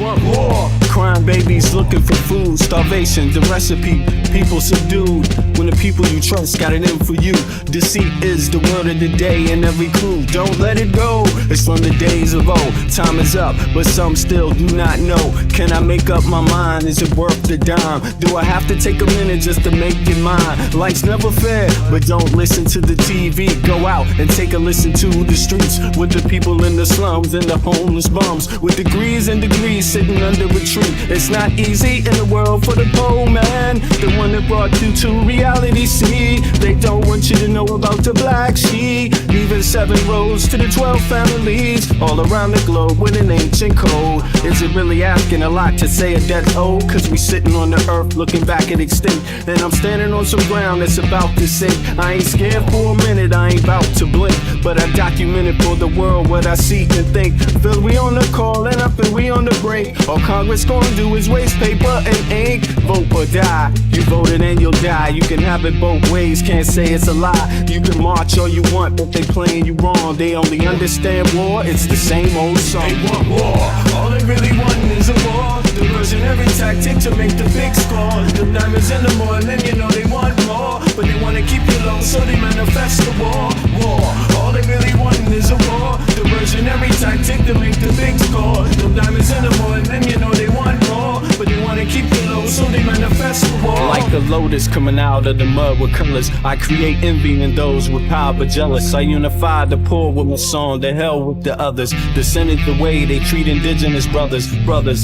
want war. Crime babies looking for food, starvation, the recipe, people subdued. When the people you trust got it in for you. Deceit is the word of the day in every clue. Don't let it go, it's from the days of old. Time is up, but some still do not know. Can I make up my mind? Is it worth the dime? Do I have to take a minute just to make it mine? Life's never fair, but don't listen to the TV. Go out and take a listen to the streets with the people in the slums and the homeless bums with degrees and degrees sitting under a tree. It's not easy in the world for the poor man, the one that brought you to reality. See, they don't want you to know about the black sheep. Even 7 roads to the 12 families all around the globe with an ancient code. Is it really asking a lot to say a death old? Cause we sitting on the earth looking back at extinct, and I'm standing on some ground that's about to sink. I ain't scared for a minute, I ain't about to blink, but I documented for the world what I see and think. Feel we on the call and I feel we on the break. All Congress gonna do is waste paper and ink. Vote or die, you voted and you'll die. You can have it both ways, can't say it's a lie. You can march all you want, but they playing you wrong. They only understand war, it's the same old song. They want war, all they really want is a war. Diversionary tactic to make the big score. The diamonds in the morning, you know they want more, but they wanna keep you low, so they manifest the war. War, all they really want is a war. Diversionary tactic to make the big score. The diamonds in the morning, you know they want more, but they wanna keep you low, so they manifest the war. Like a lotus coming out of the mud with colors, I create envy in those with power but jealous. I unify the poor with my song, the hell with the others. Descended the way they treat indigenous brothers.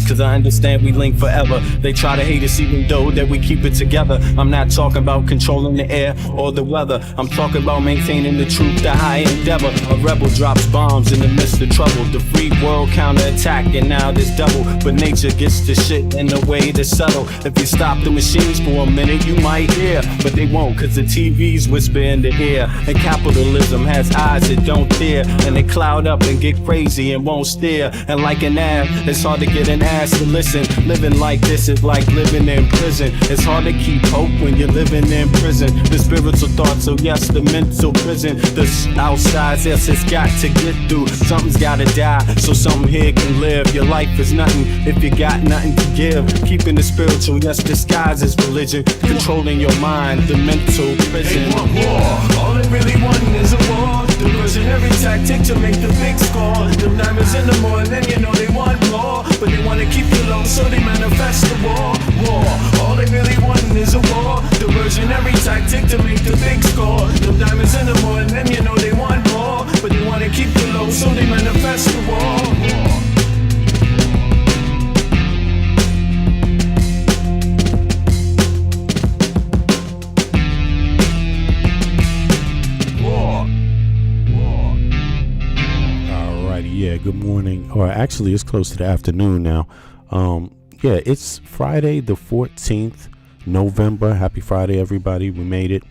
Cause I understand we link forever. They try to hate us even though that we keep it together. I'm not talking about controlling the air or the weather. I'm talking about maintaining the truth, the high endeavor. A rebel drops bombs in the midst of trouble. The free world counterattack and now there's double. But nature gets the shit in a way that's subtle. If you stop the machines for a minute you might hear, but they won't cause the TV's whisper in the ear. And capitalism has eyes that don't tear, and they cloud up and get crazy and won't stare. And like an ab, it's hard to get an ass to listen. Living like this is like living in prison. It's hard to keep hope when you're living in prison. The spiritual thoughts, so yes, the mental prison. The outside, yes, it's got to get through. Something's gotta die, so something here can live. Your life is nothing if you got nothing to give. Keeping the spiritual, yes, disguised as religion. Controlling your mind, the mental prison. They want war, all they really want is a war. Diversionary tactic to make the big score. The diamonds in the morning, you know they want more, but they wanna keep you low, so they manifest the war. War, all they really want is a war. Diversionary tactic to make the big score. The diamonds in the morning, you know they want more, but they wanna keep you low, so they manifest the war. Yeah, good morning, or actually it's close to the afternoon now. Yeah, it's Friday the 14th November. Happy Friday, everybody. We made it.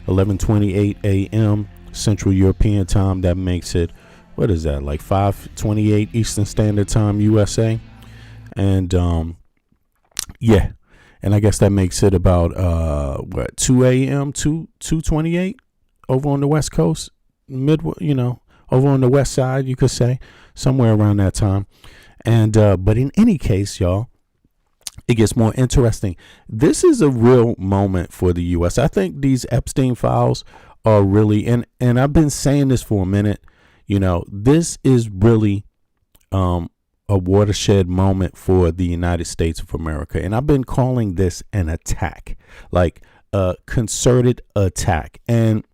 11:28 a.m. Central European time. That makes it, what is that, like 5:28 Eastern Standard Time USA. And yeah, and I guess that makes it about 2 a.m. 2:28 over on the West Coast, over on the west side, you could say, somewhere around that time. And but in any case, y'all, it gets more interesting. This is a real moment for the U.S. I think these Epstein files are really, and I've been saying this for a minute, this is really a watershed moment for the United States of America. And I've been calling this an attack, like a concerted attack. And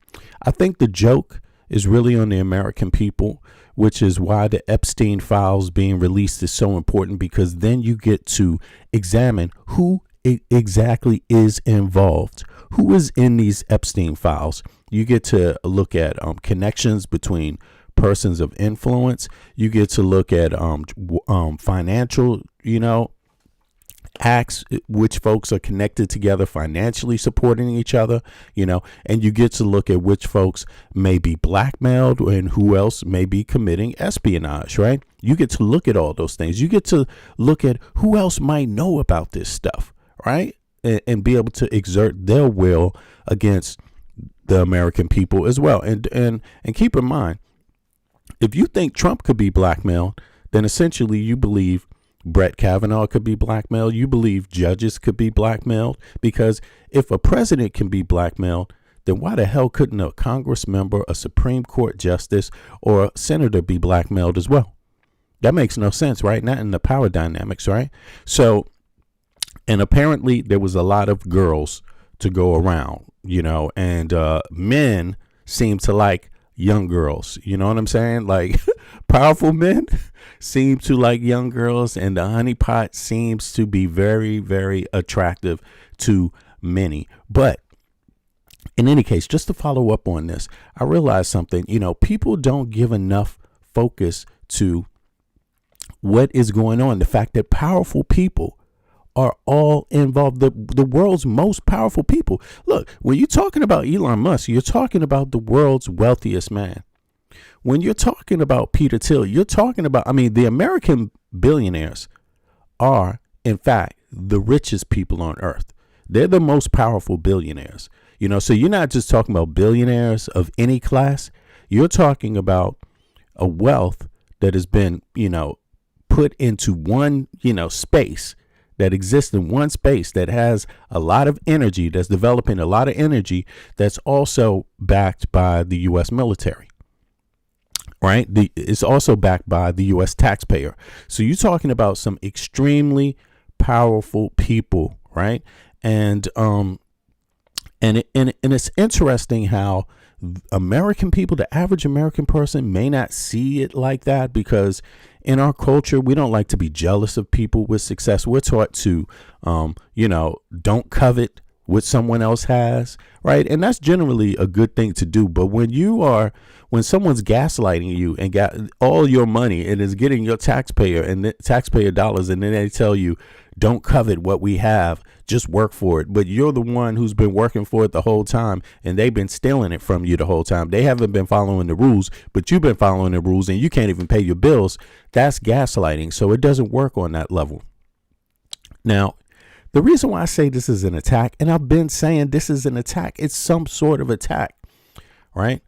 I think the joke is really on the American people, which is why the Epstein files being released is so important, because then you get to examine who exactly is involved, who is in these Epstein files. You get to look at connections between persons of influence. You get to look at financial, acts, which folks are connected together financially supporting each other, and you get to look at which folks may be blackmailed and who else may be committing espionage, right? You get to look at all those things. You get to look at who else might know about this stuff, right? And be able to exert their will against the American people as well. And keep in mind, if you think Trump could be blackmailed, then essentially you believe Brett Kavanaugh could be blackmailed. You believe judges could be blackmailed, because if a president can be blackmailed, then why the hell couldn't a Congress member, a Supreme Court justice, or a senator be blackmailed as well? That makes no sense, right? Not in the power dynamics, right? So, and apparently there was a lot of girls to go around, and men seem to like young girls. You know what I'm saying? Like powerful men seem to like young girls, and the honeypot seems to be very, very attractive to many. But in any case, just to follow up on this, I realized something. People don't give enough focus to what is going on. The fact that powerful people are all involved, the world's most powerful people. Look, when you're talking about Elon Musk, you're talking about the world's wealthiest man. When you're talking about Peter Thiel, you're talking about, the American billionaires are, in fact, the richest people on earth. They're the most powerful billionaires. So you're not just talking about billionaires of any class. You're talking about a wealth that has been, put into one, space, that exists in one space, that has a lot of energy, that's developing a lot of energy, that's also backed by the U.S. military, right? It's also backed by the U.S. taxpayer. So you're talking about some extremely powerful people, right? And it's interesting how American people, the average American person, may not see it like that, because in our culture, we don't like to be jealous of people with success. We're taught to, don't covet what someone else has, right? And that's generally a good thing to do. But when someone's gaslighting you and got all your money and is getting your taxpayer dollars, and then they tell you, don't covet what we have, just work for it. But you're the one who's been working for it the whole time, and they've been stealing it from you the whole time. They haven't been following the rules, but you've been following the rules, and you can't even pay your bills. That's gaslighting. So it doesn't work on that level. Now, the reason why I say this is an attack, and I've been saying this is an attack, it's some sort of attack, right?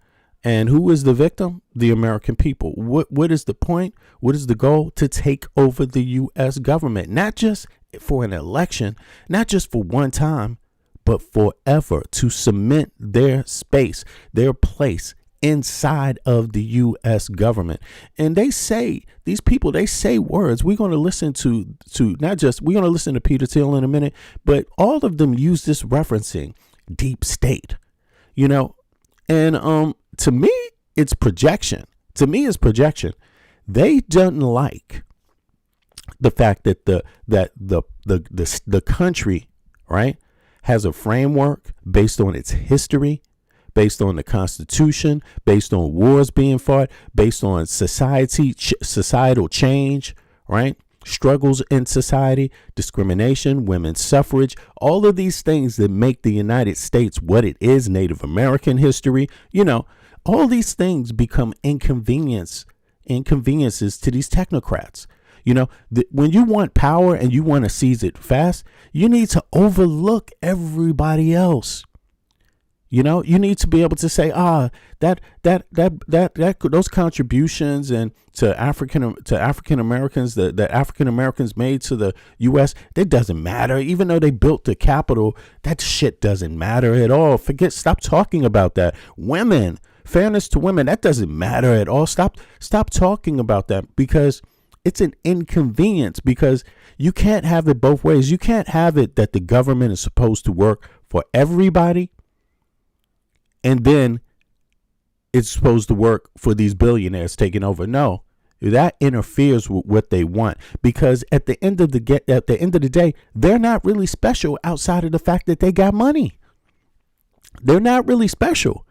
And who is the victim? The American people. What is the point? What is the goal? To take over the U.S. government, not just for an election, not just for one time, but forever, to cement their space, their place inside of the U.S. government. And these people, they say words. We're going to listen to we're going to listen to Peter Thiel in a minute, but all of them use this referencing deep state, and to me, it's projection. They don't like the fact that the country, right, has a framework based on its history, based on the Constitution, based on wars being fought, based on societal change, right? Struggles in society, discrimination, women's suffrage, all of these things that make the United States what it is, Native American history, all these things become inconveniences to these technocrats. When you want power and you want to seize it fast, you need to overlook everybody else. You need to be able to say, those contributions and to African Americans that African Americans made to the U.S., that doesn't matter. Even though they built the Capitol, that shit doesn't matter at all. Stop talking about that. Women, fairness to women, that doesn't matter at all. Stop talking about that, because it's an inconvenience, because you can't have it both ways. You can't have it that the government is supposed to work for everybody, and then it's supposed to work for these billionaires taking over. No, that interferes with what they want, because at the end of the day, they're not really special outside of the fact that they got money. They're not really special.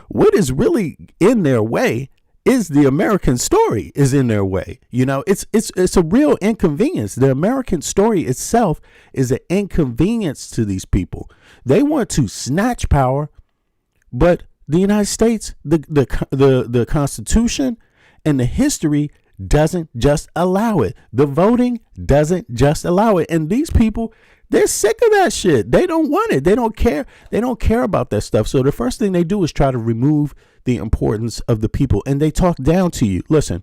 What is really in their way is the American story is in their way. It's a real inconvenience. The American story itself is an inconvenience to these people. They want to snatch power, but the United States, the Constitution and the history doesn't just allow it. The voting doesn't just allow it. And these people, they're sick of that shit. They don't want it. They don't care. They don't care about that stuff. So the first thing they do is try to remove the importance of the people, and they talk down to you. Listen,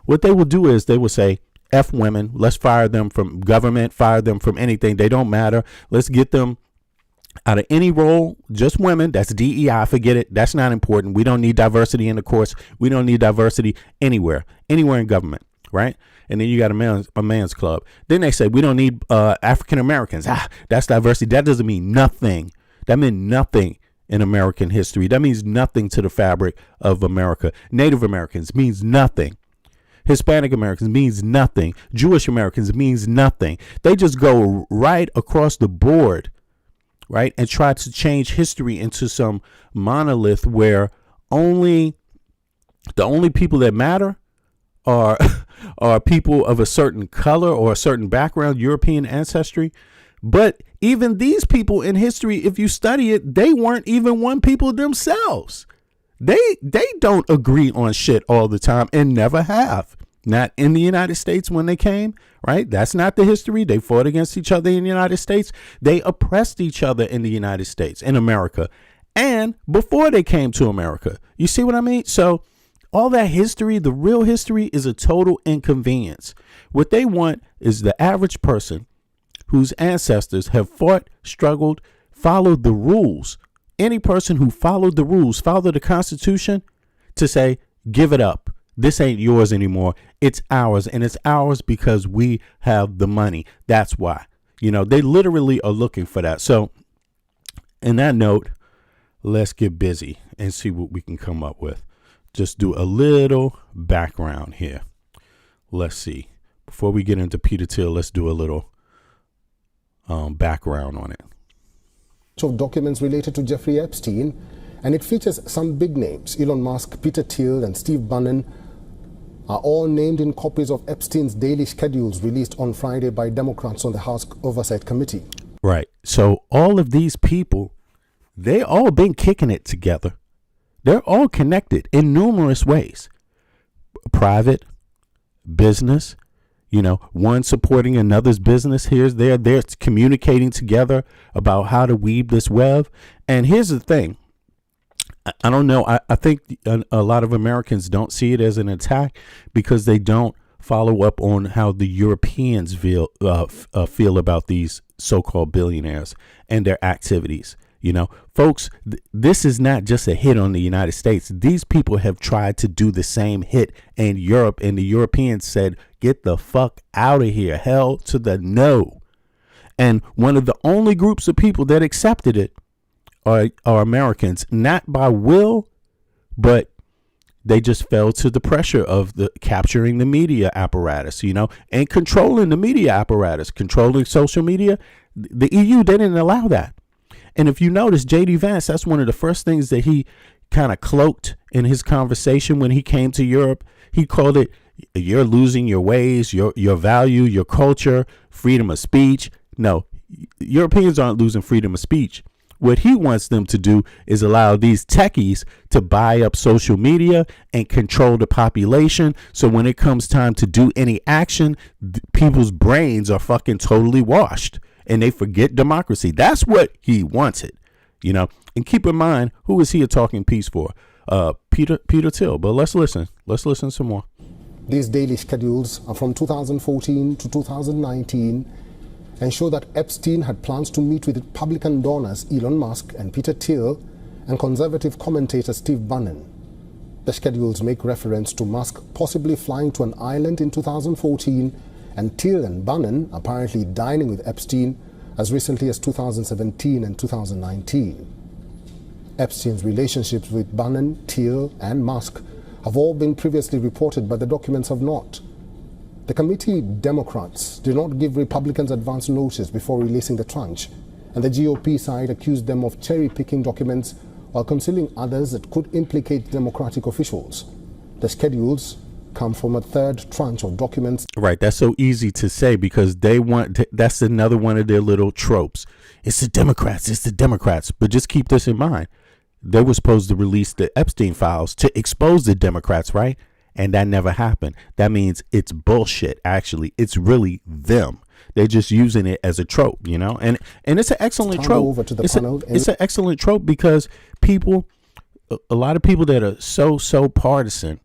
what they will do is they will say, F women. Let's fire them from government, fire them from anything. They don't matter. Let's get them out of any role, just women. That's DEI. Forget it. That's not important. We don't need diversity in the courts. We don't need diversity anywhere in government, right? And then you got a man's club. Then they say we don't need African Americans. That's diversity. That doesn't mean nothing. That meant nothing in American history. That means nothing to the fabric of America. Native Americans means nothing. Hispanic Americans means nothing. Jewish Americans means nothing. They just go right across the board, right, and try to change history into some monolith where the only people that matter are people of a certain color or a certain background, European ancestry. But even these people in history, if you study it, they weren't even one people themselves. They don't agree on shit all the time and never have. Not in the United States when they came, right? That's not the history. They fought against each other in the United States. They oppressed each other in the United States, in America, and before they came to America. You see what I mean? So all that history, the real history, is a total inconvenience. What they want is the average person whose ancestors have fought, struggled, followed the rules. Any person who followed the rules, followed the Constitution, to say, give it up. This ain't yours anymore. It's ours. And it's ours because we have the money. That's why. They literally are looking for that. So in that note, let's get busy and see what we can come up with. Just do a little background here. Let's see. Before we get into Peter Thiel, let's do a little background on it. Of documents related to Jeffrey Epstein, and it features some big names. Elon Musk, Peter Thiel, and Steve Bannon are all named in copies of Epstein's daily schedules released on Friday by Democrats on the House Oversight Committee. Right. So all of these people, they all been kicking it together. They're all connected in numerous ways. Private, business, one supporting another's business. They're communicating together about how to weave this web. And here's the thing. I don't know. I think a lot of Americans don't see it as an attack because they don't follow up on how the Europeans feel about these so-called billionaires and their activities. Folks, this is not just a hit on the United States. These people have tried to do the same hit in Europe, and the Europeans said, get the fuck out of here. Hell to the no. And one of the only groups of people that accepted it are Americans, not by will, but they just fell to the pressure of the capturing the media apparatus, and controlling the media apparatus, controlling social media. The EU didn't allow that. And if you notice, J.D. Vance, that's one of the first things that he kind of cloaked in his conversation when he came to Europe. He called it, you're losing your ways, your value, your culture, freedom of speech. No, Europeans aren't losing freedom of speech. What he wants them to do is allow these techies to buy up social media and control the population. So when it comes time to do any action, people's brains are fucking totally washed and they forget democracy. That's what he wanted, and keep in mind, who is he a talking piece for? Peter Thiel. But let's listen some more. These daily schedules are from 2014 to 2019 and show that Epstein had plans to meet with Republican donors Elon Musk and Peter Thiel and conservative commentator Steve Bannon. The schedules make reference to Musk possibly flying to an island in 2014 and Thiel and Bannon apparently dining with Epstein as recently as 2017 and 2019. Epstein's relationships with Bannon, Thiel, and Musk have all been previously reported, but the documents have not. The committee Democrats did not give Republicans advance notice before releasing the tranche, and the GOP side accused them of cherry-picking documents while concealing others that could implicate Democratic officials. The schedules come from a third tranche of documents. Right, that's so easy to say because that's another one of their little tropes. It's the Democrats. But just keep this in mind. They were supposed to release the Epstein files to expose the Democrats, right? And that never happened. That means it's bullshit, actually. It's really them. They're just using it as a trope, and it's an excellent trope. It's an excellent trope because a lot of people that are so partisan,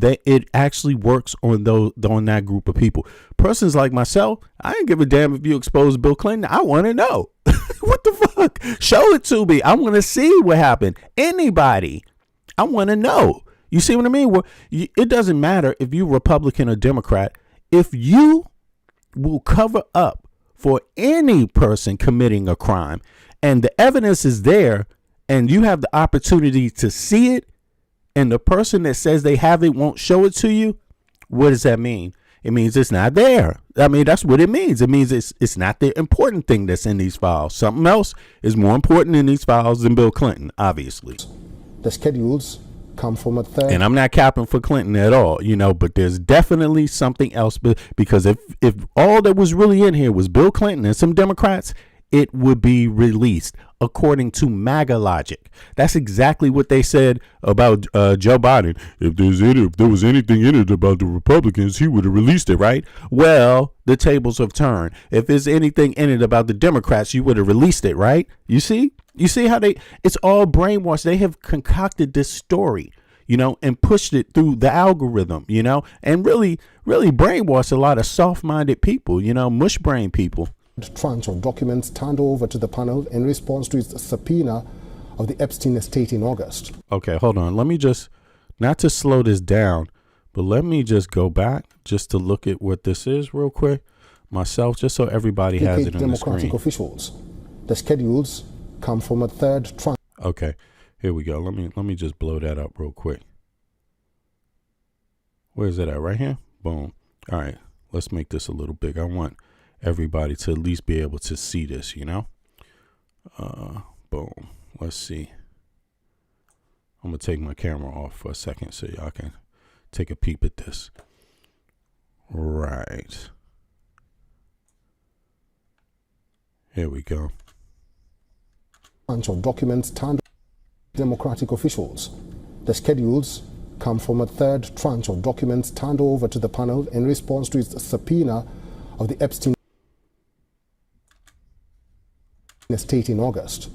it actually works on that group of people. Persons like myself, I ain't give a damn if you expose Bill Clinton. I want to know. What the fuck? Show it to me. I want to see what happened. Anybody. I want to know. You see what I mean? Well, it doesn't matter if you're Republican or Democrat. If you will cover up for any person committing a crime and the evidence is there and you have the opportunity to see it, and the person that says they have it won't show it to you, what does that mean? It means it's not there. I mean, that's what it means. It means it's not the important thing that's in these files. Something else is more important in these files than Bill Clinton, obviously. The schedules come from a third. And I'm not capping for Clinton at all, but there's definitely something else. Because if all that was really in here was Bill Clinton and some Democrats, it would be released according to MAGA logic. That's exactly what they said about Joe Biden. If there was anything in it about the Republicans, he would have released it, right? Well, the tables have turned. If there's anything in it about the Democrats, you would have released it, right? You see how it's all brainwashed. They have concocted this story, and pushed it through the algorithm, and really, really brainwashed a lot of soft-minded people, mush brain people. Tranche of documents turned over to the panel in response to its subpoena of the Epstein estate in August. Okay, hold on. Let me just, not to slow this down, but let me just go back just to look at what this is real quick myself, just so everybody has it on the screen. Democratic officials. The schedules come from a third tranche. Okay, here we go. Let me just blow that up real quick. Where is it at? Right here? Boom. All right, let's make this a little big. I want everybody to at least be able to see this, boom. Let's see. I'm gonna take my camera off for a second so y'all can take a peep at this. Right. Here we go. Bunch of documents turned Democratic officials. The schedules come from a third tranche of documents turned over to the panel in response to its subpoena of the Epstein estate in August.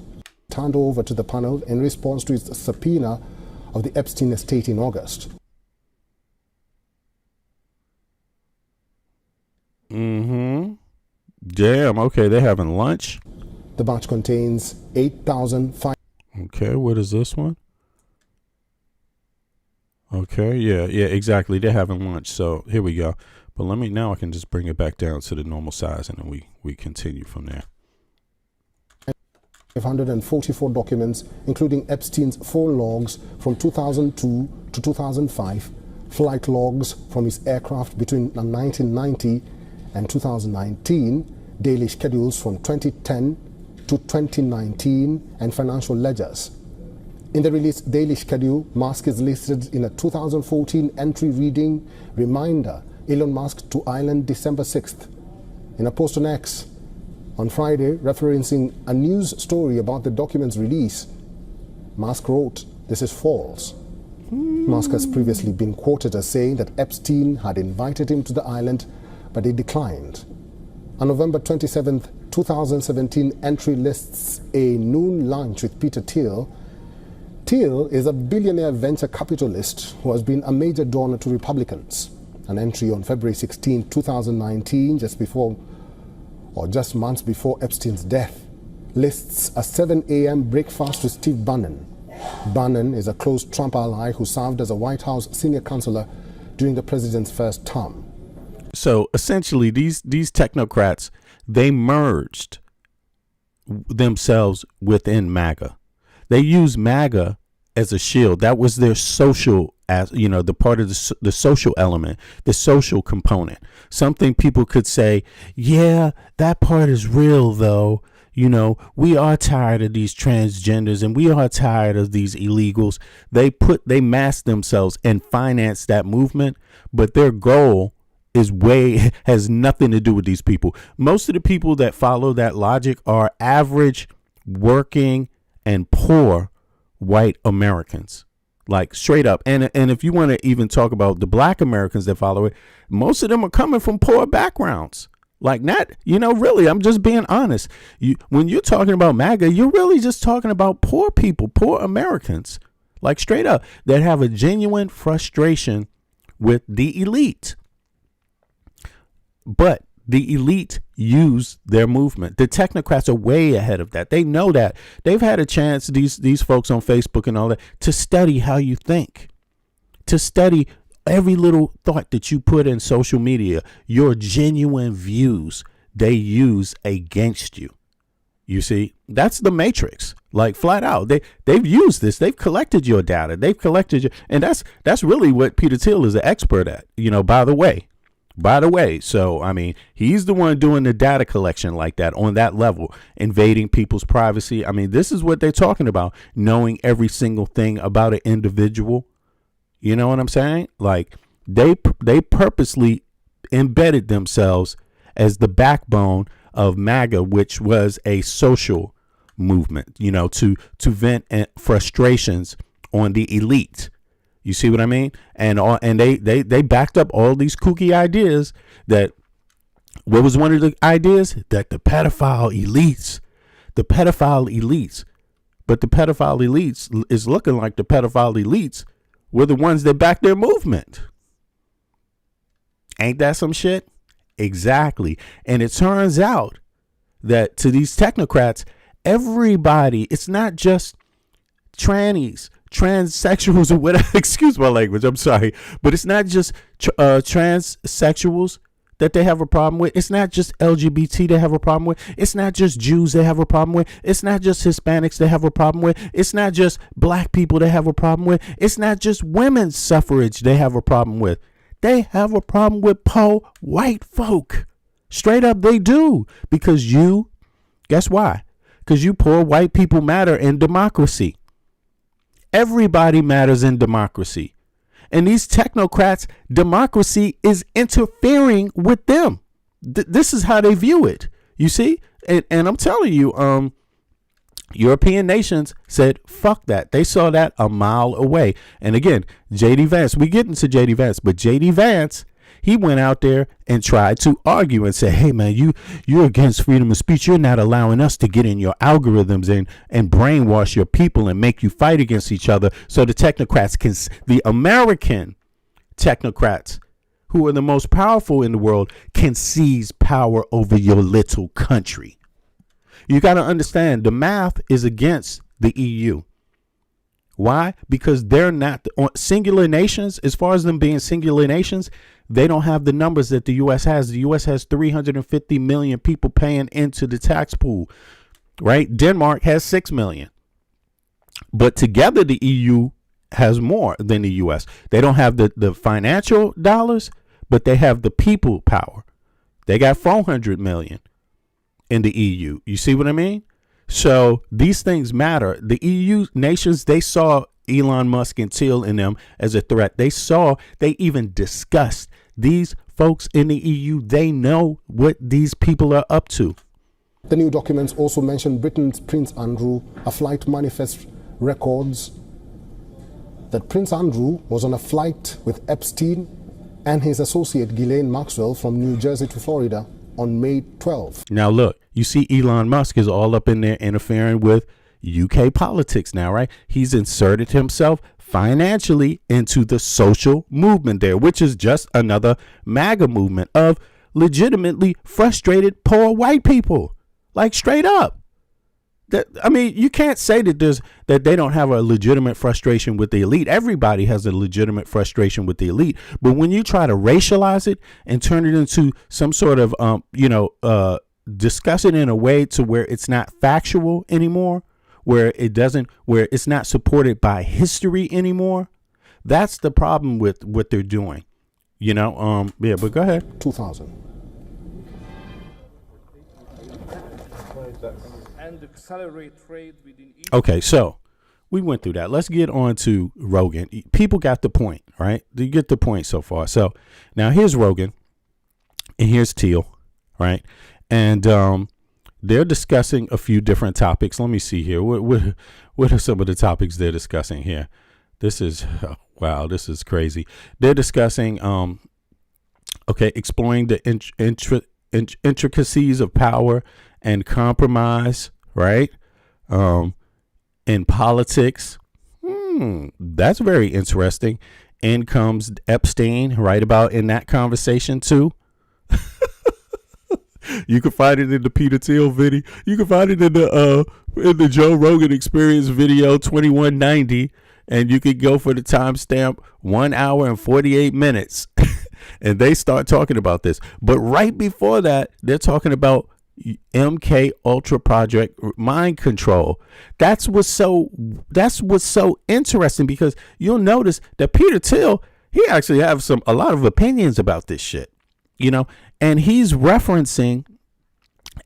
Turned over to the panel in response to its subpoena of the Epstein estate in August. Mm-hmm. Damn, okay, they're having lunch. The batch contains 8,005. Okay, what is this one? Okay, yeah, exactly. They're having lunch. So here we go. But now I can just bring it back down to the normal size and then we continue from there. 544 documents, including Epstein's phone logs from 2002 to 2005, flight logs from his aircraft between 1990 and 2019, daily schedules from 2010 to 2019, and financial ledgers. In the released daily schedule, Musk is listed in a 2014 entry reading, "Reminder, Elon Musk to Island December 6th. In a post on X on Friday, referencing a news story about the document's release, Musk wrote, "This is false." Musk has previously been quoted as saying that Epstein had invited him to the island, but he declined. On November 27th, 2017 entry lists a noon lunch with Peter Thiel. Thiel is a billionaire venture capitalist who has been a major donor to Republicans. An entry on February 16, 2019, just months before Epstein's death, lists a 7 a.m. breakfast with Steve Bannon. Bannon is a close Trump ally who served as a White House senior counselor during the president's first term. So essentially, these technocrats, they merged themselves within MAGA. They used MAGA as a shield. That was their social, the part of the social element, the social component. Something people could say, yeah, that part is real, though. We are tired of these transgenders and we are tired of these illegals. They mask themselves and finance that movement, but their goal has nothing to do with these people. Most of the people that follow that logic are average, working, and poor white Americans, like straight up. And if you want to even talk about the black Americans that follow it, most of them are coming from poor backgrounds. Like not, really, I'm just being honest. When you're talking about MAGA, you're really just talking about poor people, poor Americans, like straight up, that have a genuine frustration with the elite. But the elite use their movement. The technocrats are way ahead of that. They know that. They've had a chance, these folks on Facebook and all that, to study how you think, to study every little thought that you put in social media, your genuine views they use against you. You see, that's the matrix, like flat out. They've used this. They've collected your data. They've collected your, and that's really what Peter Thiel is an expert at, by the way. So, I mean, he's the one doing the data collection like that on that level, invading people's privacy. I mean, this is what they're talking about, knowing every single thing about an individual. You know what I'm saying? Like they purposely embedded themselves as the backbone of MAGA, which was a social movement, to vent frustrations on the elite. You see what I mean? And they backed up all these kooky ideas that, what was one of the ideas? That the pedophile elites, but the pedophile elites is looking like the pedophile elites were the ones that backed their movement. Ain't that some shit? Exactly. And it turns out that to these technocrats, everybody, it's not just trannies, transsexuals or whatever, excuse my language, I'm sorry, but it's not just transsexuals that they have a problem with. It's not just LGBT they have a problem with. It's not just Jews they have a problem with. It's not just Hispanics they have a problem with. It's not just black people they have a problem with. It's not just women's suffrage they have a problem with. They have a problem with poor white folk. Straight up, they do. Because guess why? Because you poor white people matter in democracy. Everybody matters in democracy. And these technocrats, democracy is interfering with them. This is how they view it. You see? And I'm telling you, European nations said, fuck that. They saw that a mile away. And again, J.D. Vance, we get into J.D. Vance, but J.D. Vance, he went out there and tried to argue and say, hey, man, you're against freedom of speech. You're not allowing us to get in your algorithms and brainwash your people and make you fight against each other. So the technocrats the American technocrats, who are the most powerful in the world, can seize power over your little country. You got to understand, the math is against the EU. Why? Because they're not singular nations. As far as them being singular nations, they don't have the numbers that the U.S. has. The U.S. has 350 million people paying into the tax pool, right? Denmark has 6 million. But together, the EU has more than the U.S. They don't have the financial dollars, but they have the people power. They got 400 million in the EU. You see what I mean? So these things matter. The EU nations, they saw Elon Musk and Thiel in them as a threat. They even discussed these folks in the EU. They know what these people are up to. The new documents also mention Britain's Prince Andrew. A flight manifest records that Prince Andrew was on a flight with Epstein and his associate Ghislaine Maxwell from New Jersey to Florida on May 12th. Now look, you see Elon Musk is all up in there interfering with UK politics now, right? He's inserted himself financially into the social movement there, which is just another MAGA movement of legitimately frustrated poor white people. Like straight up. I mean, you can't say that they don't have a legitimate frustration with the elite. Everybody has a legitimate frustration with the elite. But when you try to racialize it and turn it into some sort of, discuss it in a way to where it's not factual anymore, where it's not supported by history anymore, that's the problem with what they're doing. But go ahead. 2000. And accelerate trade within each. Okay, so we went through that. Let's get on to Rogan. People got the point, right? You get the point so far. So now here's Rogan and here's Thiel, right? And they're discussing a few different topics. Let me see here. What are some of the topics they're discussing here? This is crazy. They're discussing exploring the intricacies of power and compromise, right? In politics. That's very interesting. in comes Epstein right about in that conversation too. You can find it in the Peter Thiel video. You can find it in the Joe Rogan Experience video 2190, and you can go for the timestamp 1 hour and 48 minutes, and they start talking about this. But right before that, they're talking about MK Ultra Project mind control. That's what's so interesting, because you'll notice that Peter Thiel, he actually has a lot of opinions about this shit, you know, and he's referencing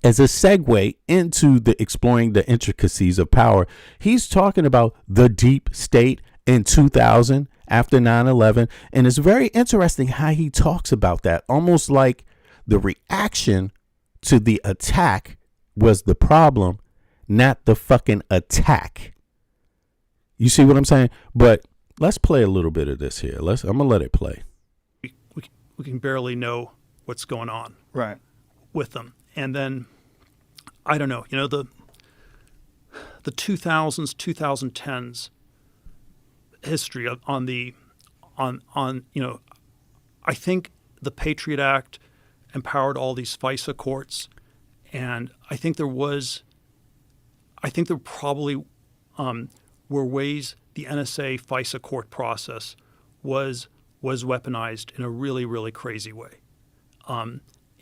as a segue into the exploring the intricacies of power. He's talking about the deep state in 2000 after 9/11, and it's very interesting how he talks about that, almost like the reaction to the attack was the problem, not the fucking attack. You see what I'm saying? But let's play a little bit of this here. I'm gonna let it play. We can barely know what's going on Right. with them. And then, I don't know, you know, the 2000s, 2010s history on you know, I think the Patriot Act empowered all these FISA courts, and I think there probably were ways the NSA FISA court process was weaponized in a really, really crazy way.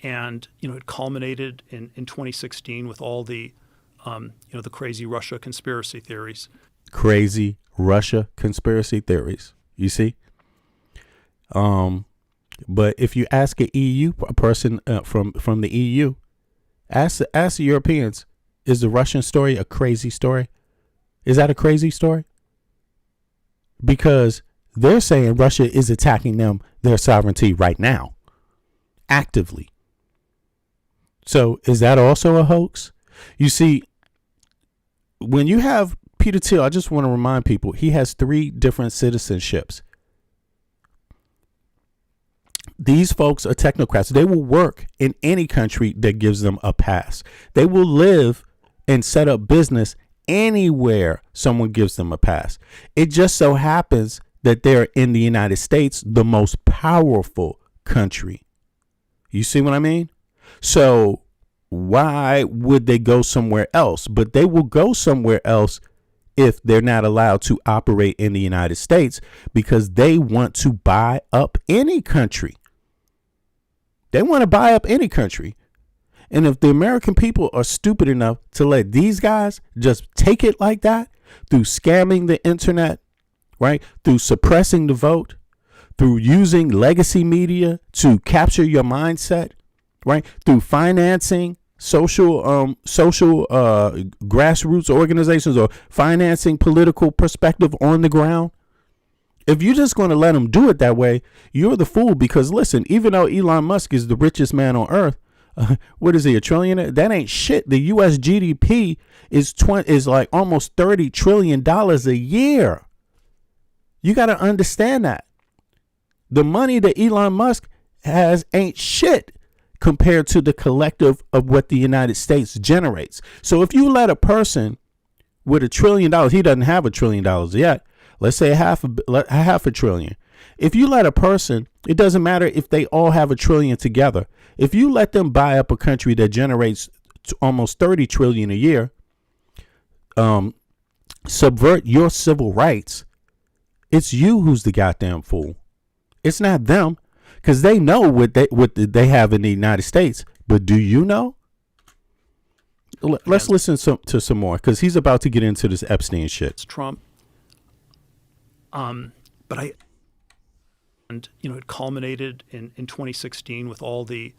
And, you know, it culminated in 2016 with all the, you know, the crazy Russia conspiracy theories. Crazy Russia conspiracy theories. You see? But if you ask a person from the EU, ask the Europeans, is the Russian story a crazy story? Is that a crazy story? Because they're saying Russia is attacking their sovereignty right now, actively. So is that also a hoax? You see, when you have Peter Thiel, I just want to remind people, he has 3 different citizenships. These folks are technocrats. They will work in any country that gives them a pass. They will live and set up business anywhere someone gives them a pass. It just so happens that they're in the United States, the most powerful country. You see what I mean? So why would they go somewhere else? But they will go somewhere else if they're not allowed to operate in the United States, because they want to buy up any country. They want to buy up any country. And if the American people are stupid enough to let these guys just take it like that, through scamming the internet, right, through suppressing the vote, through using legacy media to capture your mindset, right, through financing social grassroots organizations, or financing political perspective on the ground. If you're just going to let them do it that way, you're the fool. Because listen, even though Elon Musk is the richest man on earth, what is he, a trillionaire? That ain't shit. The U.S. GDP is like almost $30 trillion a year. You got to understand that the money that Elon Musk has ain't shit compared to the collective of what the United States generates. So if you let a person with $1 trillion, he doesn't have $1 trillion yet. Let's say half a trillion. If you let a person, it doesn't matter if they all have $1 trillion together. If you let them buy up a country that generates almost 30 trillion a year, subvert your civil rights, it's you who's the goddamn fool. It's not them, because they know what they have in the United States. But do you know? Let's listen to some more, because he's about to get into this Epstein shit. It's Trump. And you know, it culminated in 2016 with all the,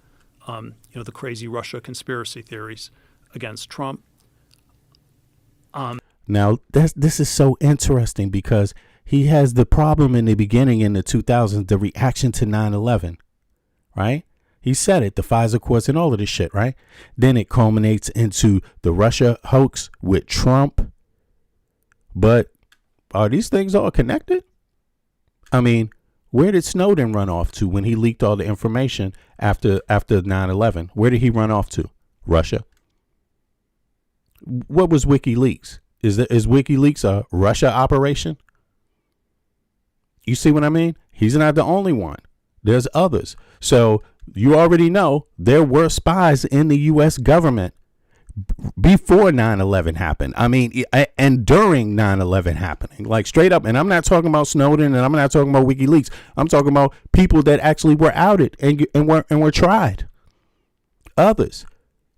you know, the crazy Russia conspiracy theories against Trump. Now, this is so interesting, because he has the problem in the beginning, in the 2000s, the reaction to 9/11, right? He said it, the FISA courts and all of this shit, right? Then it culminates into the Russia hoax with Trump. But are these things all connected? I mean, where did Snowden run off to when he leaked all the information after 9/11? Where did he run off to? Russia. What was WikiLeaks? Is WikiLeaks a Russia operation? You see what I mean? He's not the only one. There's others. So you already know there were spies in the U.S. government before 9/11 happened. I mean, and during 9/11 happening, like straight up. And I'm not talking about Snowden, and I'm not talking about WikiLeaks. I'm talking about people that actually were outed and were tried. Others.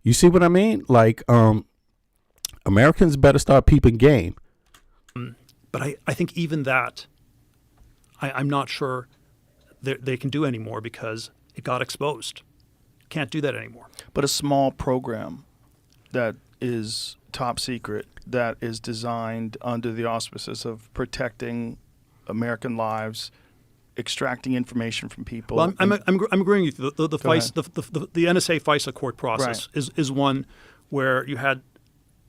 You see what I mean? Like, Americans better start peeping game. But I think even that, I'm not sure they can do anymore because it got exposed. Can't do that anymore. But a small program that is top secret, that is designed under the auspices of protecting American lives, extracting information from people. Well, I'm agreeing with you. The NSA FISA court process is one where you had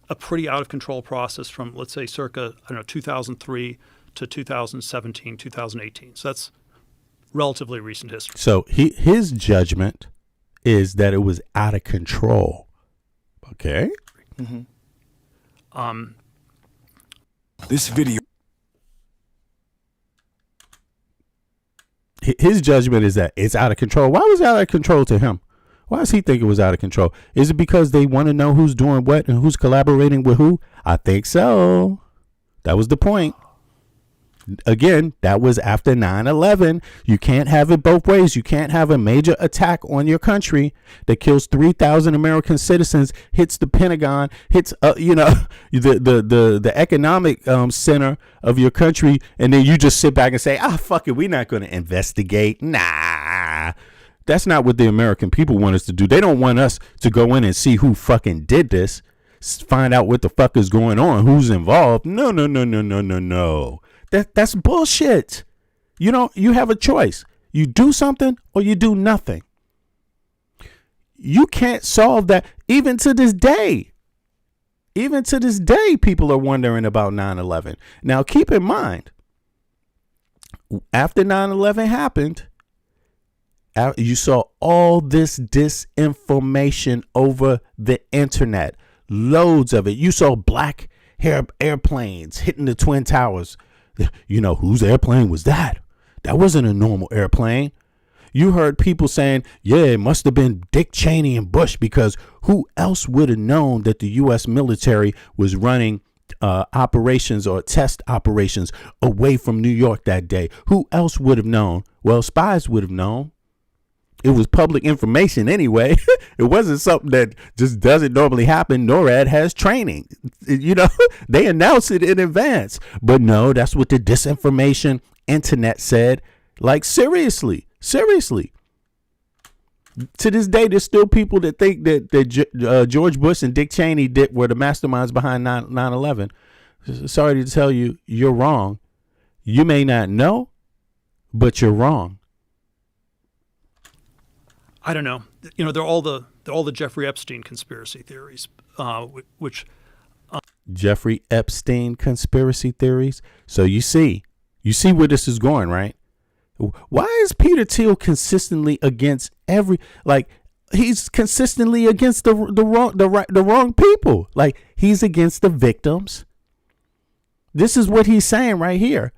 a pretty out of control process from, let's say, circa 2003 to 2017, 2018. So that's relatively recent history. So his judgment is that it was out of control. Okay. Mm-hmm. This video. His judgment is that it's out of control. Why was it out of control to him? Why does he think it was out of control? Is it because they want to know who's doing what and who's collaborating with who? I think so. That was the point. Again, that was after 9/11. You can't have it both ways. You can't have a major attack on your country that kills 3,000 American citizens, hits the Pentagon, hits the economic center of your country, and then you just sit back and say, fuck it, we're not going to investigate. Nah. That's not what the American people want us to do. They don't want us to go in and see who fucking did this, find out what the fuck is going on, who's involved. No. That's bullshit. You have a choice. You do something or you do nothing. You can't solve that. Even to this day, people are wondering about 9/11. Now, keep in mind, after 9/11 happened, you saw all this disinformation over the internet. Loads of it. You saw black airplanes hitting the Twin Towers. Whose airplane was that? That wasn't a normal airplane. You heard people saying, yeah, it must have been Dick Cheney and Bush, because who else would have known that the U.S. military was running operations or test operations away from New York that day? Who else would have known? Well, spies would have known. It was public information anyway. It wasn't something that just doesn't normally happen. NORAD has training. They announce it in advance. But no, that's what the disinformation internet said. Like, seriously. To this day, there's still people that think that George Bush and Dick Cheney were the masterminds behind 9/11. Sorry to tell you, you're wrong. You may not know, but you're wrong. I don't know. They're all the Jeffrey Epstein conspiracy theories, which Jeffrey Epstein conspiracy theories. So you see where this is going, right? Why is Peter Thiel consistently against he's consistently against the wrong people? Like, he's against the victims. This is what he's saying right here.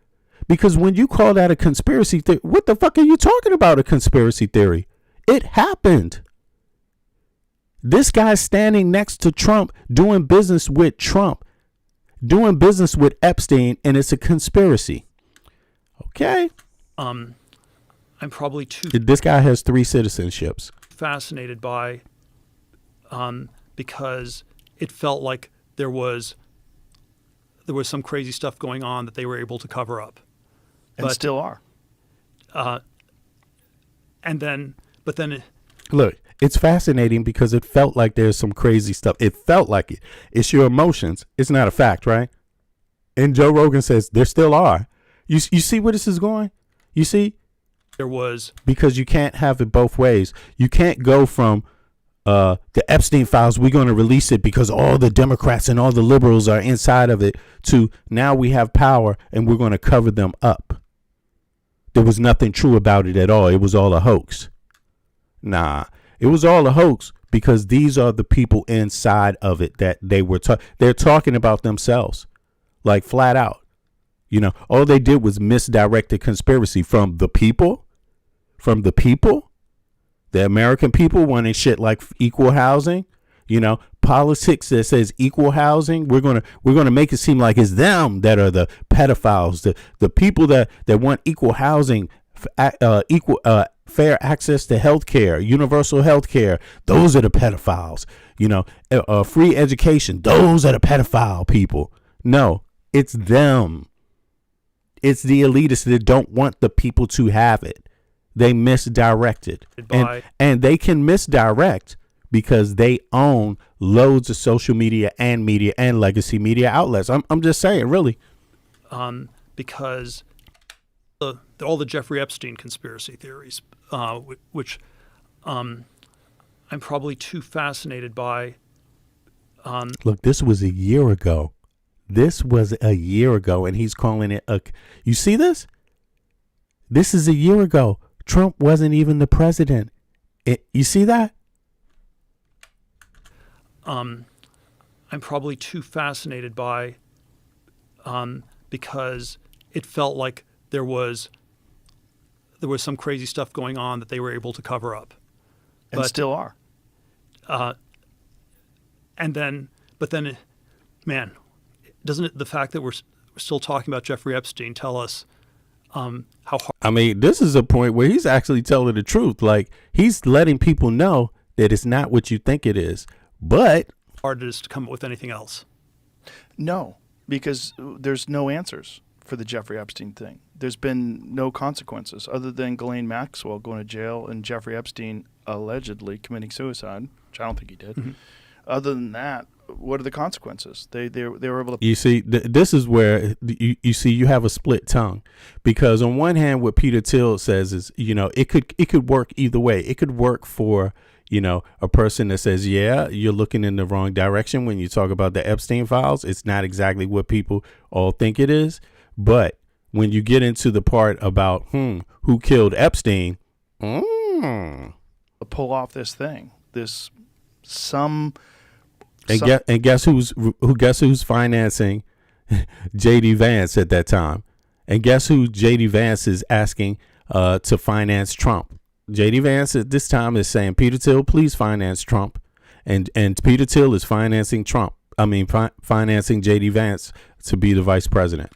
Because when you call that a conspiracy theory, what the fuck are you talking about, a conspiracy theory? It happened. This guy's standing next to Trump, doing business with Trump, doing business with Epstein, and it's a conspiracy. Okay. I'm probably too. This guy has 3 citizenships. Fascinated by, because it felt like there was some crazy stuff going on that they were able to cover up, and still are. But then, look, it's fascinating because it felt like there's some crazy stuff. It felt like it. It's your emotions. It's not a fact, right? And Joe Rogan says there still are. You see where this is going? You see? There was. Because you can't have it both ways. You can't go from the Epstein files, we're going to release it because all the Democrats and all the liberals are inside of it, to now we have power and we're going to cover them up. There was nothing true about it at all. It was all a hoax. Nah, it was all a hoax because these are the people inside of it that they're talking about themselves, like, flat out. You know, all they did was misdirect the conspiracy from the people, the American people wanting shit like equal housing, you know, politics that says equal housing. We're gonna make it seem like it's them that are the pedophiles, the people that want equal housing, fair access to health care, universal health care. Those are the pedophiles. You know, free education. Those are the pedophile people. No, it's them. It's the elitists that don't want the people to have it. They misdirected. And they can misdirect because they own loads of social media and legacy media outlets. I'm just saying, really. Because all the Jeffrey Epstein conspiracy theories, which I'm probably too fascinated by. Look, this was a year ago. And he's calling it you see this? This is a year ago. Trump wasn't even the president. You see that? I'm probably too fascinated by because it felt like there was some crazy stuff going on that they were able to cover up. And still are. But then, man, doesn't it, the fact that we're still talking about Jeffrey Epstein tell us how hard? I mean, this is a point where he's actually telling the truth. Like, he's letting people know that it's not what you think it is, but hard it is to come up with anything else. No, because there's no answers for the Jeffrey Epstein thing. There's been no consequences other than Ghislaine Maxwell going to jail and Jeffrey Epstein allegedly committing suicide, which I don't think he did. Mm-hmm. Other than that, what are the consequences? They were able to. You see, this is where you have a split tongue, because on one hand, what Peter Thiel says is, you know, it could work either way. It could work for, you know, a person that says, yeah, you're looking in the wrong direction when you talk about the Epstein files. It's not exactly what people all think it is. But when you get into the part about who killed Epstein, pull off this thing, and guess who's financing JD Vance at that time, and guess who JD Vance is asking to finance Trump. JD Vance at this time is saying, Peter Thiel, please finance Trump, and Peter Thiel is financing Trump. I mean, financing JD Vance to be the vice president.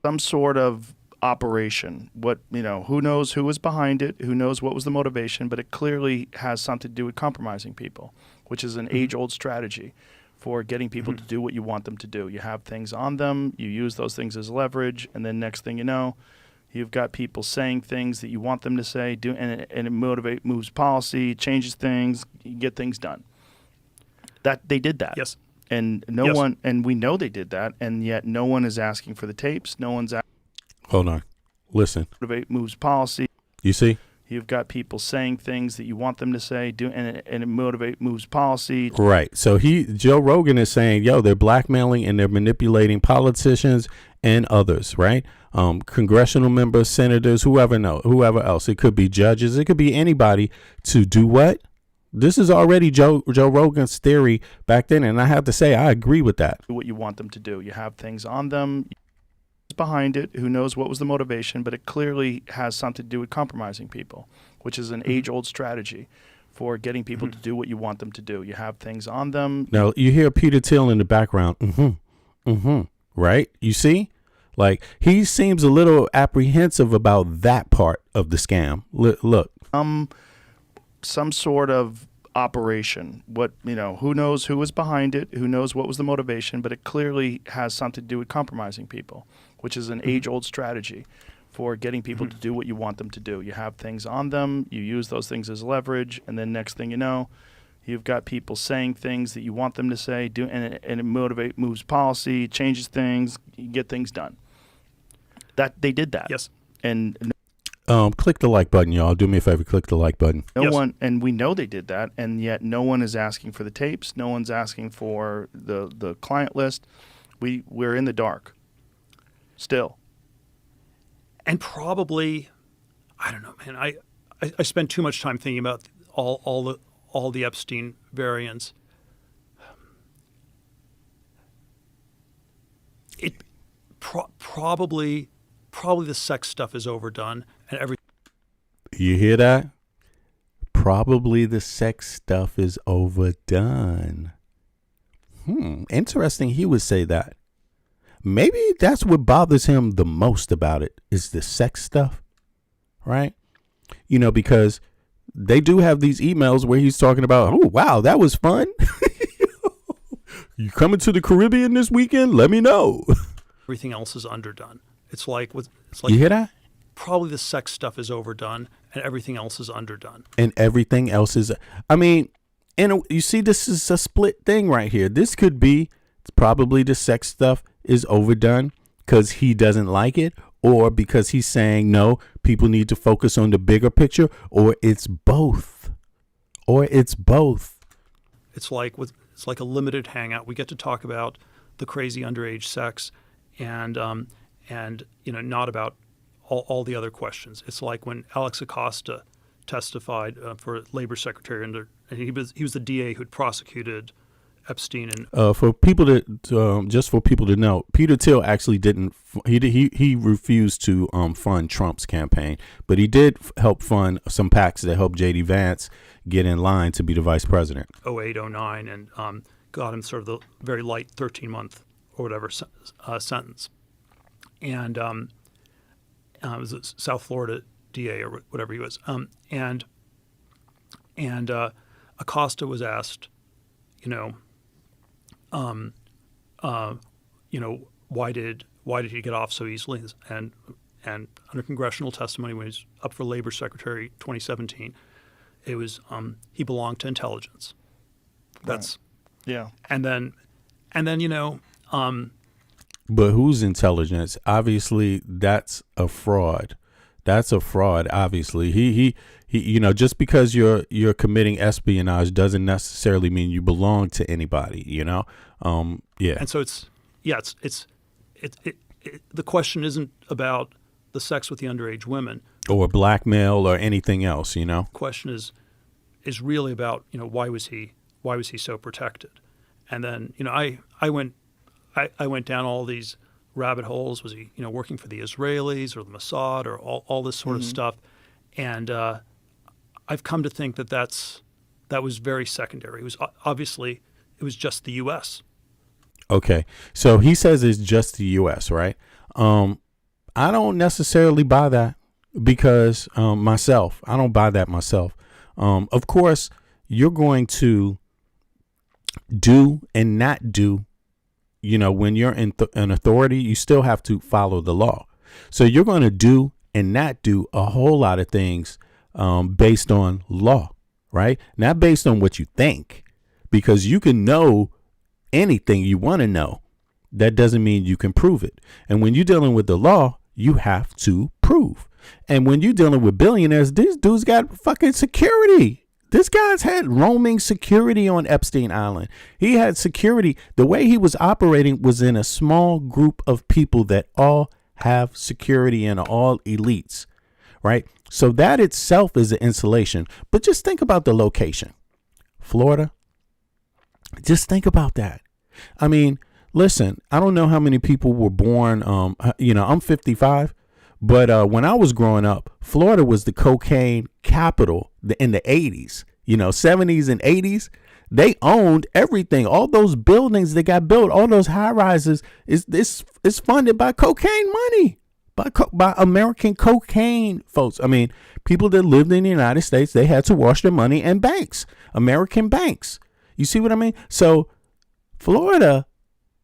Some sort of operation. Who knows who was behind it? Who knows what was the motivation? But it clearly has something to do with compromising people, which is an age-old strategy for getting people to do what you want them to do. You have things on them, you use those things as leverage, and then next thing you know, you've got people saying things that you want them to say, and it moves policy, changes things, you get things done. That they did that. Yes. And one, and we know they did that, and yet no one is asking for the tapes. No one's asking. Hold on. Listen. Moves policy. You see? You've got people saying things that you want them to say, and it moves policy. Right. So Joe Rogan is saying, yo, they're blackmailing and they're manipulating politicians and others, right? Congressional members, senators, whoever else. It could be judges. It could be anybody to do what? This is already Joe Rogan's theory back then, and I have to say I agree with that. What you want them to do. You have things on them. Behind it, who knows what was the motivation, but it clearly has something to do with compromising people, which is an age-old strategy for getting people to do what you want them to do. You have things on them. Now, you hear Peter Thiel in the background, right? You see? Like, he seems a little apprehensive about that part of the scam. Look. Some sort of operation. Who knows who was behind it, who knows what was the motivation, but it clearly has something to do with compromising people, which is an age-old strategy for getting people to do what you want them to do. You have things on them, you use those things as leverage, and then next thing you know, you've got people saying things that you want them to say, and it moves policy, changes things, you get things done. That they did that. Yes. And click the like button, y'all. Do me a favor, click the like button. And we know they did that, and yet no one is asking for the tapes. No one's asking for the client list. We're in the dark still. And probably, I don't know, man. I spent too much time thinking about all the Epstein variants. probably the sex stuff is overdone and everything. You hear that? Probably the sex stuff is overdone. Interesting he would say that. Maybe that's what bothers him the most about it is the sex stuff, right? You know, because they do have these emails where he's talking about, oh, wow, that was fun. You coming to the Caribbean this weekend? Let me know. Everything else is underdone. It's like You hear that? probably the sex stuff is overdone and everything else is underdone. And everything else is, I mean, you see, this is a split thing right here. This could be probably the sex stuff is overdone because he doesn't like it, or because he's saying, no, people need to focus on the bigger picture, or it's both. It's like a limited hangout. We get to talk about the crazy underage sex and not about all the other questions. It's like when Alex Acosta testified for labor secretary, and he was the DA who'd prosecuted Epstein. And for people to know, Peter Thiel actually didn't. He refused to fund Trump's campaign, but he did help fund some PACs that helped J.D. Vance get in line to be the vice president. 08, 09, and got him sort of the very light 13-month or whatever sentence. And it was a South Florida DA or whatever he was. And Acosta was asked, why did he get off so easily? And under congressional testimony, when he was up for labor secretary 2017, it was he belonged to intelligence. That's yeah. And then but whose intelligence? Obviously, that's a fraud. Obviously, he just because you're committing espionage doesn't necessarily mean you belong to anybody. Yeah. And so the question isn't about the sex with the underage women or blackmail or anything else. The question is really about why was he so protected? And then I went down all these rabbit holes. Was he working for the Israelis or the Mossad or all this sort of stuff? And I've come to think that was very secondary. It was obviously it was just the U.S. Okay, so he says it's just the U.S., right? I don't necessarily buy that because I don't buy that myself. Of course, you're going to do and not do. When you're in an authority, you still have to follow the law. So you're going to do and not do a whole lot of things based on law, right? Not based on what you think, because you can know anything you want to know. That doesn't mean you can prove it. And when you're dealing with the law, you have to prove. And when you're dealing with billionaires, these dudes got fucking security. This guy's had roaming security on Epstein Island. He had security. The way he was operating was in a small group of people that all have security and are all elites, right? So that itself is an insulation. But just think about the location. Florida. Just think about that. I mean, listen, I don't know how many people were born. I'm 55. But when I was growing up, Florida was the cocaine capital in the 80s, 70s and 80s. They owned everything. All those buildings that got built, all those high rises is funded by cocaine money, by American cocaine folks. I mean, people that lived in the United States, they had to wash their money in banks, American banks. You see what I mean? So Florida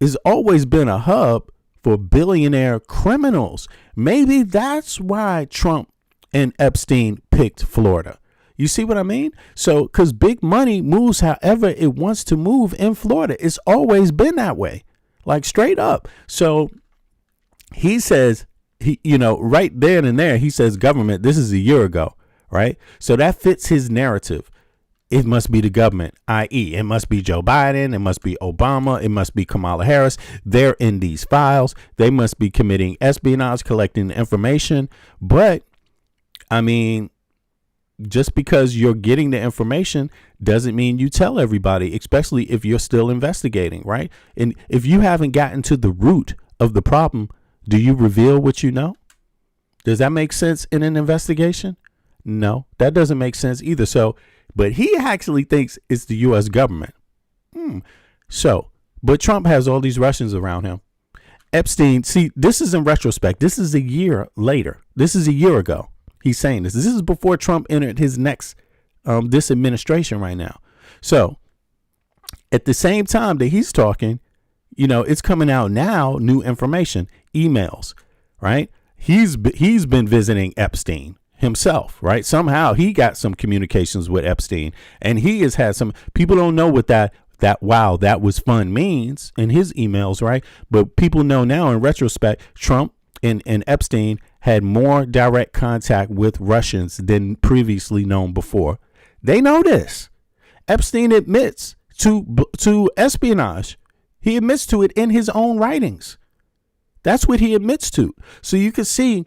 has always been a hub for billionaire criminals. Maybe that's why Trump and Epstein picked Florida. You see what I mean? So, because big money moves however it wants to move in Florida. It's always been that way, like straight up. So he says, right then and there, he says government. This is a year ago, right? So that fits his narrative. It must be the government, i.e. it must be Joe Biden, it must be Obama, it must be Kamala Harris. They're in these files. They must be committing espionage, collecting information. But, I mean, just because you're getting the information doesn't mean you tell everybody, especially if you're still investigating, right? And if you haven't gotten to the root of the problem, Do you reveal what you know? Does that make sense in an investigation? No, that doesn't make sense either. So, but he actually thinks it's the U.S. government. So, but Trump has all these Russians around him. Epstein, see, this is in retrospect. This is a year later. This is a year ago. He's saying this. This is before Trump entered his next, this administration right now. So at the same time that he's talking, you know, it's coming out now, new information, emails, right? He's been visiting Epstein himself, right? Somehow he got some communications with Epstein, and he has had some, people don't know what that wow, that was fun means in his emails, right? But people know now in retrospect, Trump and Epstein had more direct contact with Russians than previously known before. They know this. Epstein admits to espionage. He admits to it in his own writings. That's what he admits to. So you can see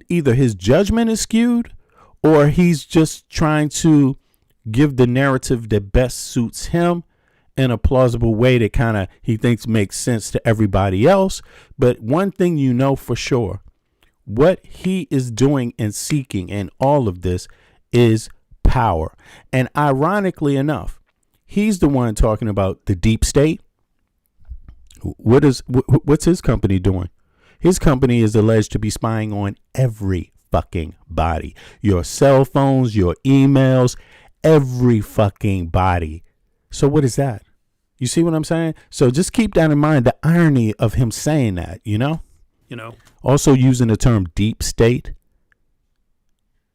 either his judgment is skewed, or he's just trying to give the narrative that best suits him in a plausible way that kind of he thinks makes sense to everybody else. But one thing you know for sure, what he is doing and seeking in all of this is power. And ironically enough, he's the one talking about the deep state. What's his company doing? His company is alleged to be spying on every fucking body. Your cell phones, your emails, every fucking body. So what is that? You see what I'm saying? So just keep that in mind, the irony of him saying that, you know? Also using the term deep state.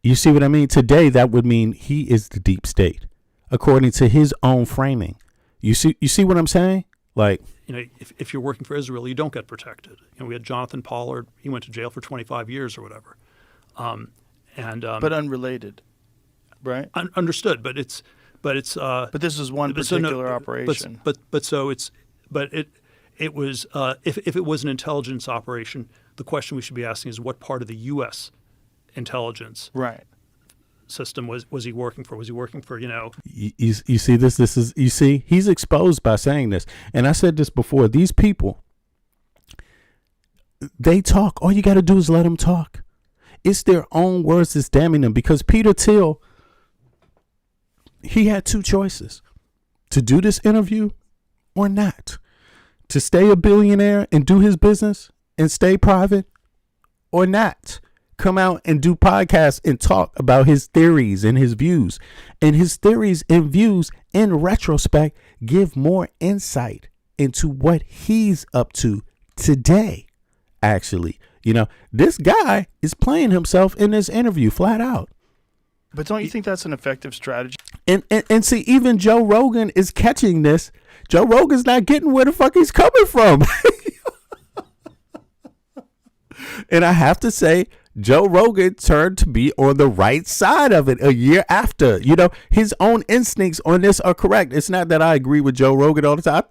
You see what I mean? Today, that would mean he is the deep state, according to his own framing. You see what I'm saying? Like, you know, if you're working for Israel, you don't get protected. You know, we had Jonathan Pollard. He went to jail for 25 years or whatever. But unrelated, right? Understood. But this is one particular operation. It was if it was an intelligence operation, the question we should be asking is what part of the U.S. intelligence system was he working for? Was he working for, you know? You see this? This is, you see, he's exposed by saying this. And I said this before. These people, they talk. All you got to do is let them talk. It's their own words that's damning them, because Peter Thiel, he had two choices: to do this interview or not, to stay a billionaire and do his business and stay private, or not come out and do podcasts and talk about his theories and his views. And his theories and views in retrospect give more insight into what he's up to today. Actually, you know, this guy is playing himself in this interview flat out. But don't you think that's an effective strategy? And see, even Joe Rogan is catching this. Joe Rogan's not getting where the fuck he's coming from. And I have to say, Joe Rogan turned to be on the right side of it a year after. You know, his own instincts on this are correct. It's not that I agree with Joe Rogan all the time.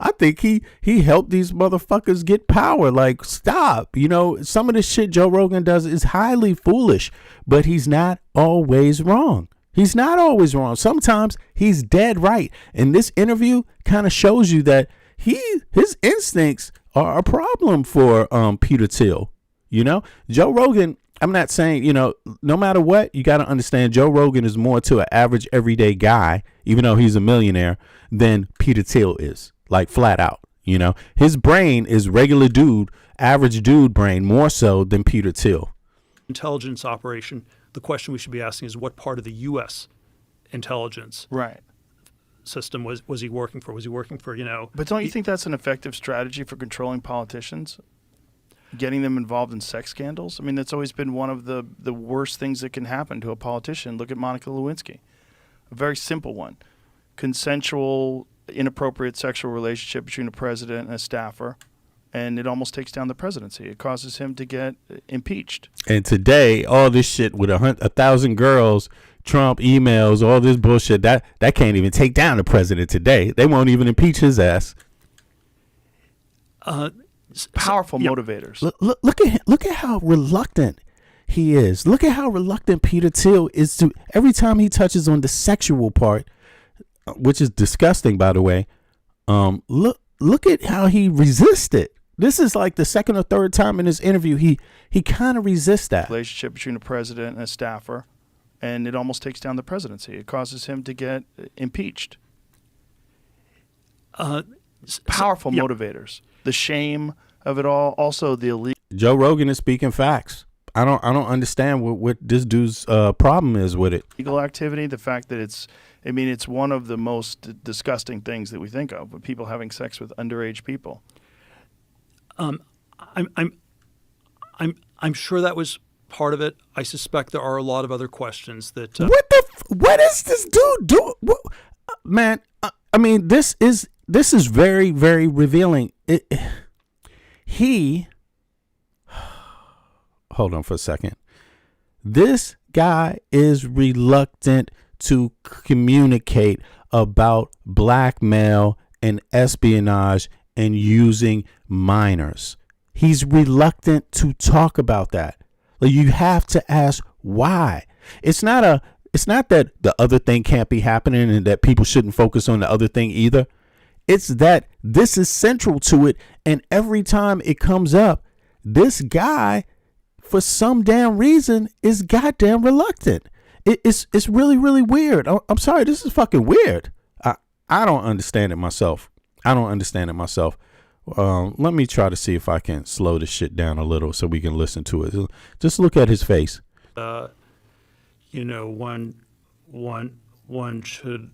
I think he helped these motherfuckers get power. Like, stop. You know, some of the shit Joe Rogan does is highly foolish, but he's not always wrong. He's not always wrong. Sometimes he's dead right. And this interview kind of shows you that his instincts are a problem for Peter Thiel. You know, Joe Rogan, I'm not saying, you know, no matter what, you got to understand Joe Rogan is more to an average everyday guy, even though he's a millionaire, than Peter Thiel is, like flat out. You know, his brain is regular dude, average dude brain, more so than Peter Thiel. Intelligence operation. The question we should be asking is what part of the U.S. intelligence system was he working for? Was he working for, you know? But don't you think that's an effective strategy for controlling politicians? Getting them involved in sex scandals? I mean, that's always been one of the worst things that can happen to a politician. Look at Monica Lewinsky. A very simple one. Consensual, inappropriate sexual relationship between a president and a staffer, and it almost takes down the presidency. It causes him to get impeached. And today, all this shit with 1,000 girls, Trump emails, all this bullshit, that can't even take down the president today. They won't even impeach his ass. Powerful motivators. Look at how reluctant he is. Look at how reluctant Peter Thiel is to, every time he touches on the sexual part, which is disgusting, by the way. Look at how he resisted This is like the second or third time in this interview he kind of resists that. Relationship between a president and a staffer, and it almost takes down the presidency. It causes him to get impeached. Powerful motivators. The shame of it all. Also, the illegal. Joe Rogan is speaking facts. I don't understand what this dude's problem is with it. Legal activity. The fact that it's one of the most disgusting things that we think of. With people having sex with underage people. I'm sure that was part of it. I suspect there are a lot of other questions that. What is this dude doing? Man, I mean, this is very, very revealing. Hold on for a second. This guy is reluctant to communicate about blackmail and espionage and using minors. He's reluctant to talk about that. Like, you have to ask why. It's not that the other thing can't be happening and that people shouldn't focus on the other thing either. It's that this is central to it, and every time it comes up, this guy, for some damn reason, is goddamn reluctant. It's really, really weird. I'm sorry, this is fucking weird. I don't understand it myself. Let me try to see if I can slow this shit down a little so we can listen to it. Just look at his face. One should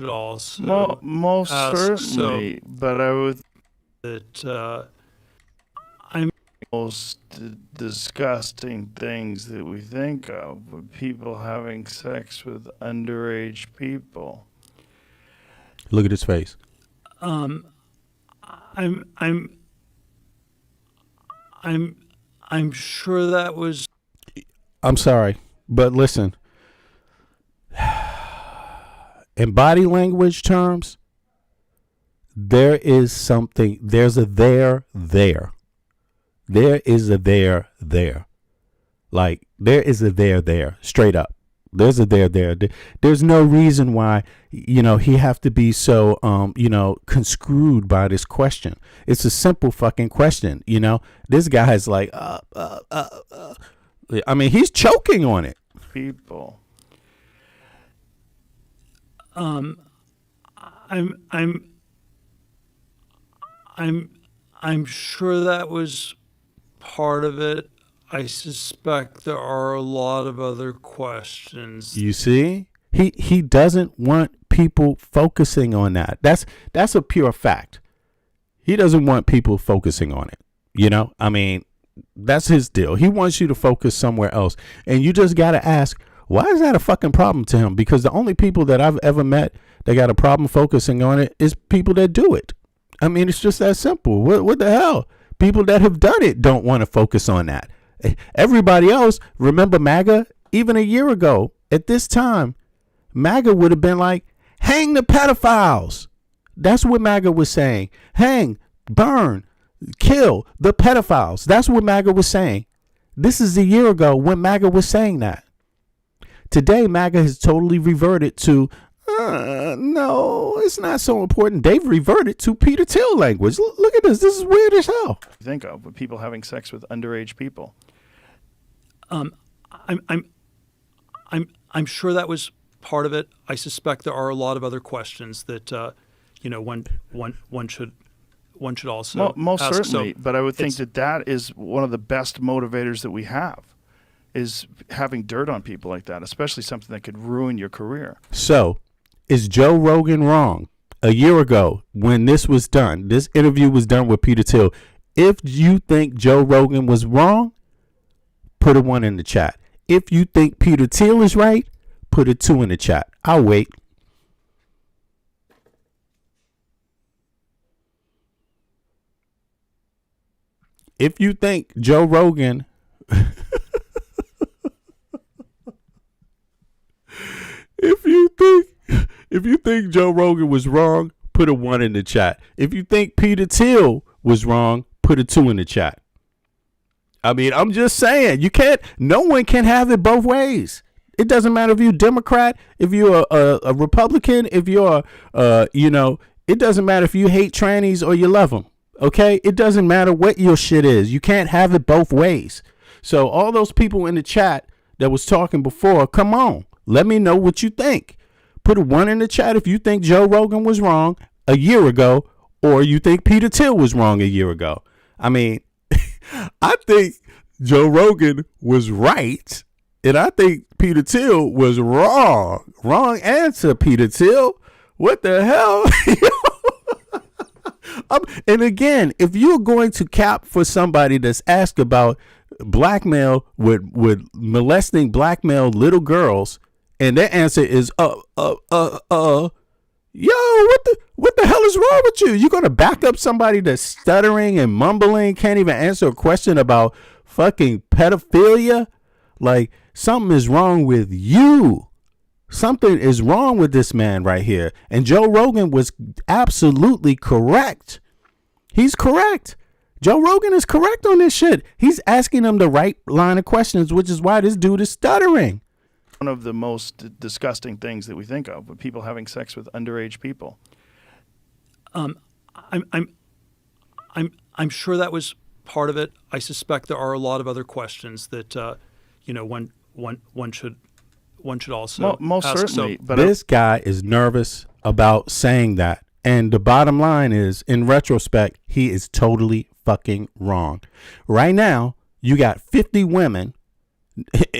also most certainly, but I would that most disgusting things that we think of with people having sex with underage people. Look at his face. I'm sure that was. I'm sorry, but listen. In body language terms, there is something. There's a there. There is a there. Like, there is a there. Straight up. There's a there. There's no reason why, he have to be so, conscrewed by this question. It's a simple fucking question. This guy's like, I mean, he's choking on it. People. I'm sure that was part of it. I suspect there are a lot of other questions. You see, he doesn't want people focusing on that. That's a pure fact. He doesn't want people focusing on it. I mean, that's his deal. He wants you to focus somewhere else. And you just got to ask, why is that a fucking problem to him? Because the only people that I've ever met that got a problem focusing on it is people that do it. I mean, it's just that simple. What the hell? People that have done it don't want to focus on that. Everybody else, remember MAGA? Even a year ago, at this time, MAGA would have been like, hang the pedophiles. That's what MAGA was saying. Hang, burn, kill the pedophiles. That's what MAGA was saying. This is a year ago when MAGA was saying that. Today, MAGA has totally reverted to, no, it's not so important. They've reverted to Peter Thiel language. Look at this. This is weird as hell. Think of with people having sex with underage people. I'm sure that was part of it. I suspect there are a lot of other questions that one should also most ask. certainly. But I would think that is one of the best motivators that we have, is having dirt on people like that, especially something that could ruin your career. So, is Joe Rogan wrong? A year ago, when this was done, this interview was done with Peter Thiel. If you think Joe Rogan was wrong, put a 1 in the chat. If you think Peter Thiel is right, put a 2 in the chat. I'll wait. If you think Joe Rogan If you think Joe Rogan was wrong, put a 1 in the chat. If you think Peter Thiel was wrong, put a 2 in the chat. I mean, I'm just saying, no one can have it both ways. It doesn't matter if you're a Democrat, if you're a Republican, if you're, it doesn't matter if you hate trannies or you love them. Okay? It doesn't matter what your shit is. You can't have it both ways. So all those people in the chat that was talking before, come on. Let me know what you think. Put a 1 in the chat if you think Joe Rogan was wrong a year ago, or you think Peter Thiel was wrong a year ago. I mean, I think Joe Rogan was right, and I think Peter Thiel was wrong. Wrong answer, Peter Thiel. What the hell? And again, if you're going to cap for somebody that's asked about blackmail with molesting blackmail little girls, and their answer is yo, what the hell is wrong with you? You gonna back up somebody that's stuttering and mumbling, can't even answer a question about fucking pedophilia? Like, something is wrong with you. Something is wrong with this man right here. And Joe Rogan was absolutely correct. He's correct. Joe Rogan is correct on this shit. He's asking them the right line of questions, which is why this dude is stuttering. One of the most disgusting things that we think of, with people having sex with underage people. I'm sure that was part of it. I suspect there are a lot of other questions that one should also most ask. certainly. So, but this guy is nervous about saying that, and the bottom line is, in retrospect, he is totally fucking wrong. Right now, you got 50 women,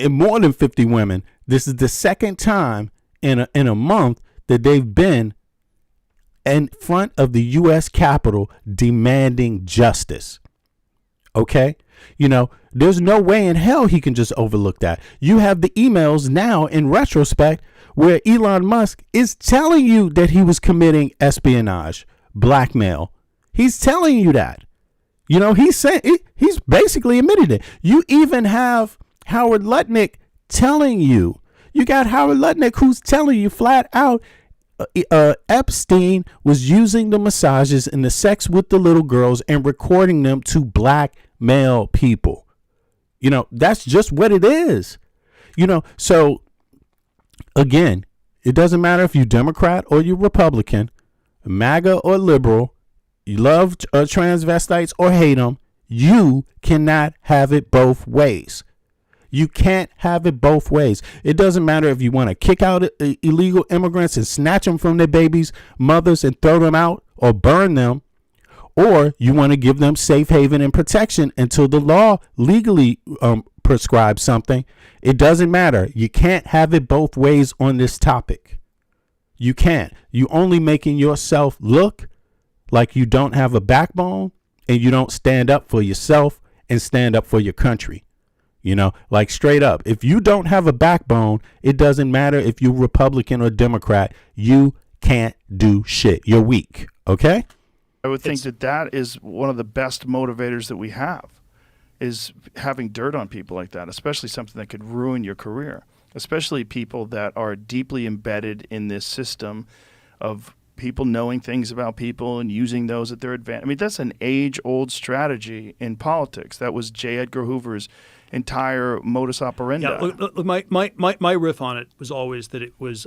more than 50 women. This is the second time in a month that they've been in front of the U.S. Capitol demanding justice. Okay? You know, there's no way in hell he can just overlook that. You have the emails now in retrospect where Elon Musk is telling you that he was committing espionage, blackmail. He's telling you that. You know, he's basically admitted it. You even have Howard Lutnick telling you. You got Howard Lutnick who's telling you flat out Epstein was using the massages and the sex with the little girls and recording them to blackmail people. You know, that's just what it is. You know, so again, it doesn't matter if you're Democrat or you're Republican, MAGA or liberal, you love transvestites or hate them. You cannot have it both ways. You can't have it both ways. It doesn't matter if you want to kick out illegal immigrants and snatch them from their babies' mothers and throw them out or burn them, or you want to give them safe haven and protection until the law legally prescribes something. It doesn't matter. You can't have it both ways on this topic. You can't. You only making yourself look like you don't have a backbone and you don't stand up for yourself and stand up for your country. You know, like straight up, if you don't have a backbone, it doesn't matter if you're Republican or Democrat. You can't do shit. You're weak. OK, I would think that is one of the best motivators that we have, is having dirt on people like that, especially something that could ruin your career, especially people that are deeply embedded in this system of people knowing things about people and using those at their advantage. I mean, that's an age-old strategy in politics. That was J. Edgar Hoover's entire modus operandi. Yeah, look, my riff on it was always that it's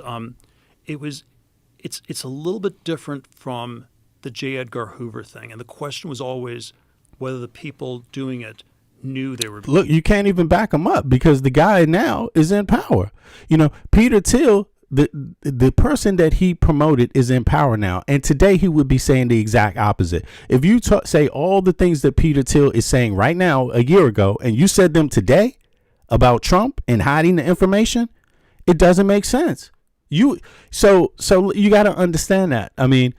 a little bit different from the J. Edgar Hoover thing, and the question was always whether the people doing it knew they were. Look, you can't even back him up because the guy now is in power. You know, Peter Thiel, the person that he promoted is in power now, and today he would be saying the exact opposite. If you say all the things that Peter Thiel is saying right now a year ago, and you said them today about Trump and hiding the information, it doesn't make sense. So you got to understand that. I mean,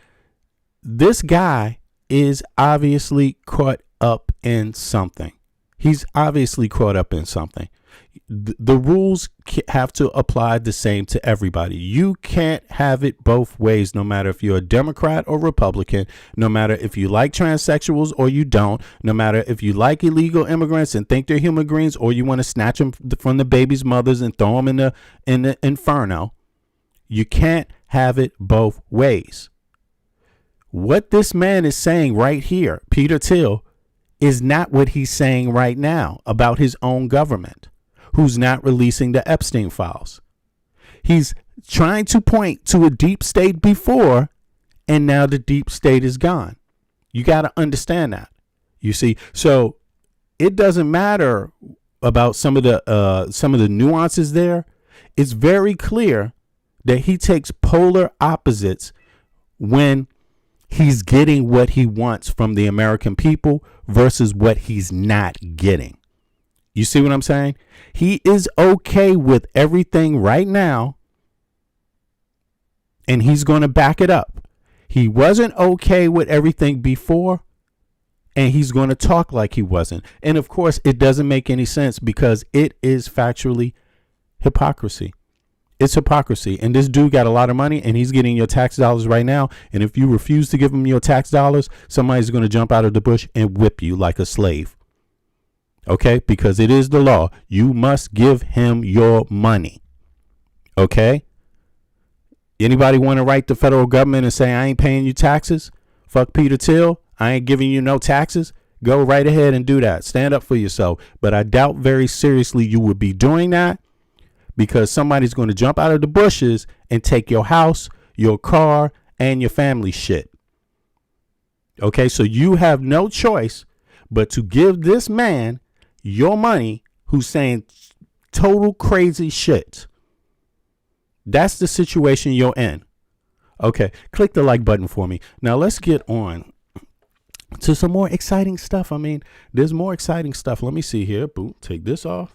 this guy is obviously caught up in something. He's obviously caught up in something. The rules have to apply the same to everybody. You can't have it both ways, no matter if you're a Democrat or Republican, no matter if you like transsexuals or you don't, no matter if you like illegal immigrants and think they're human beings or you want to snatch them from the baby's mothers and throw them in the inferno. You can't have it both ways. What this man is saying right here, Peter Thiel, is not what he's saying right now about his own government, who's not releasing the Epstein files. He's trying to point to a deep state before, and now the deep state is gone. You got to understand that. You see, so it doesn't matter about some of the nuances there. It's very clear that he takes polar opposites when he's getting what he wants from the American people versus what he's not getting. You see what I'm saying? He is okay with everything right now, and he's going to back it up. He wasn't okay with everything before, and he's going to talk like he wasn't. And of course, it doesn't make any sense because it is factually hypocrisy. It's hypocrisy. And this dude got a lot of money, and he's getting your tax dollars right now. And if you refuse to give him your tax dollars, somebody's going to jump out of the bush and whip you like a slave. Okay? Because it is the law. You must give him your money. Okay? Anybody want to write the federal government and say, I ain't paying you taxes? Fuck Peter Thiel. I ain't giving you no taxes. Go right ahead and do that. Stand up for yourself. But I doubt very seriously you would be doing that, because somebody's going to jump out of the bushes and take your house, your car, and your family shit. Okay, so you have no choice but to give this man your money who's saying total crazy shit. That's the situation you're in. Okay, click the like button for me. Now let's get on to some more exciting stuff. I mean, there's more exciting stuff. Let me see here. Boom, take this off.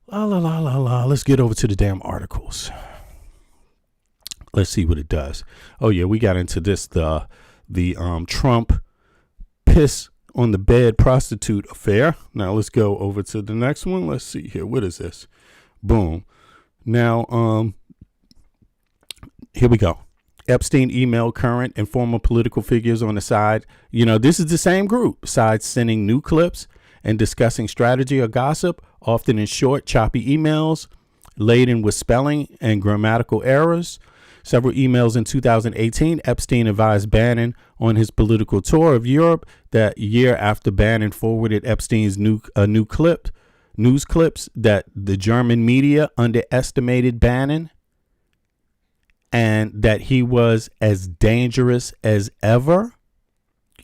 Let's get over to the damn articles. Let's see what it does. Oh yeah, we got into this the Trump piss on the bed prostitute affair. Now let's go over to the next one. Let's see here. What is this? Boom. Now here we go. Epstein emailed current and former political figures on the side. You know, this is the same group. Sides sending new clips and discussing strategy or gossip, often in short, choppy emails laden with spelling and grammatical errors. Several emails in 2018, Epstein advised Bannon on his political tour of Europe that year after Bannon forwarded Epstein's news clips that the German media underestimated Bannon and that he was as dangerous as ever.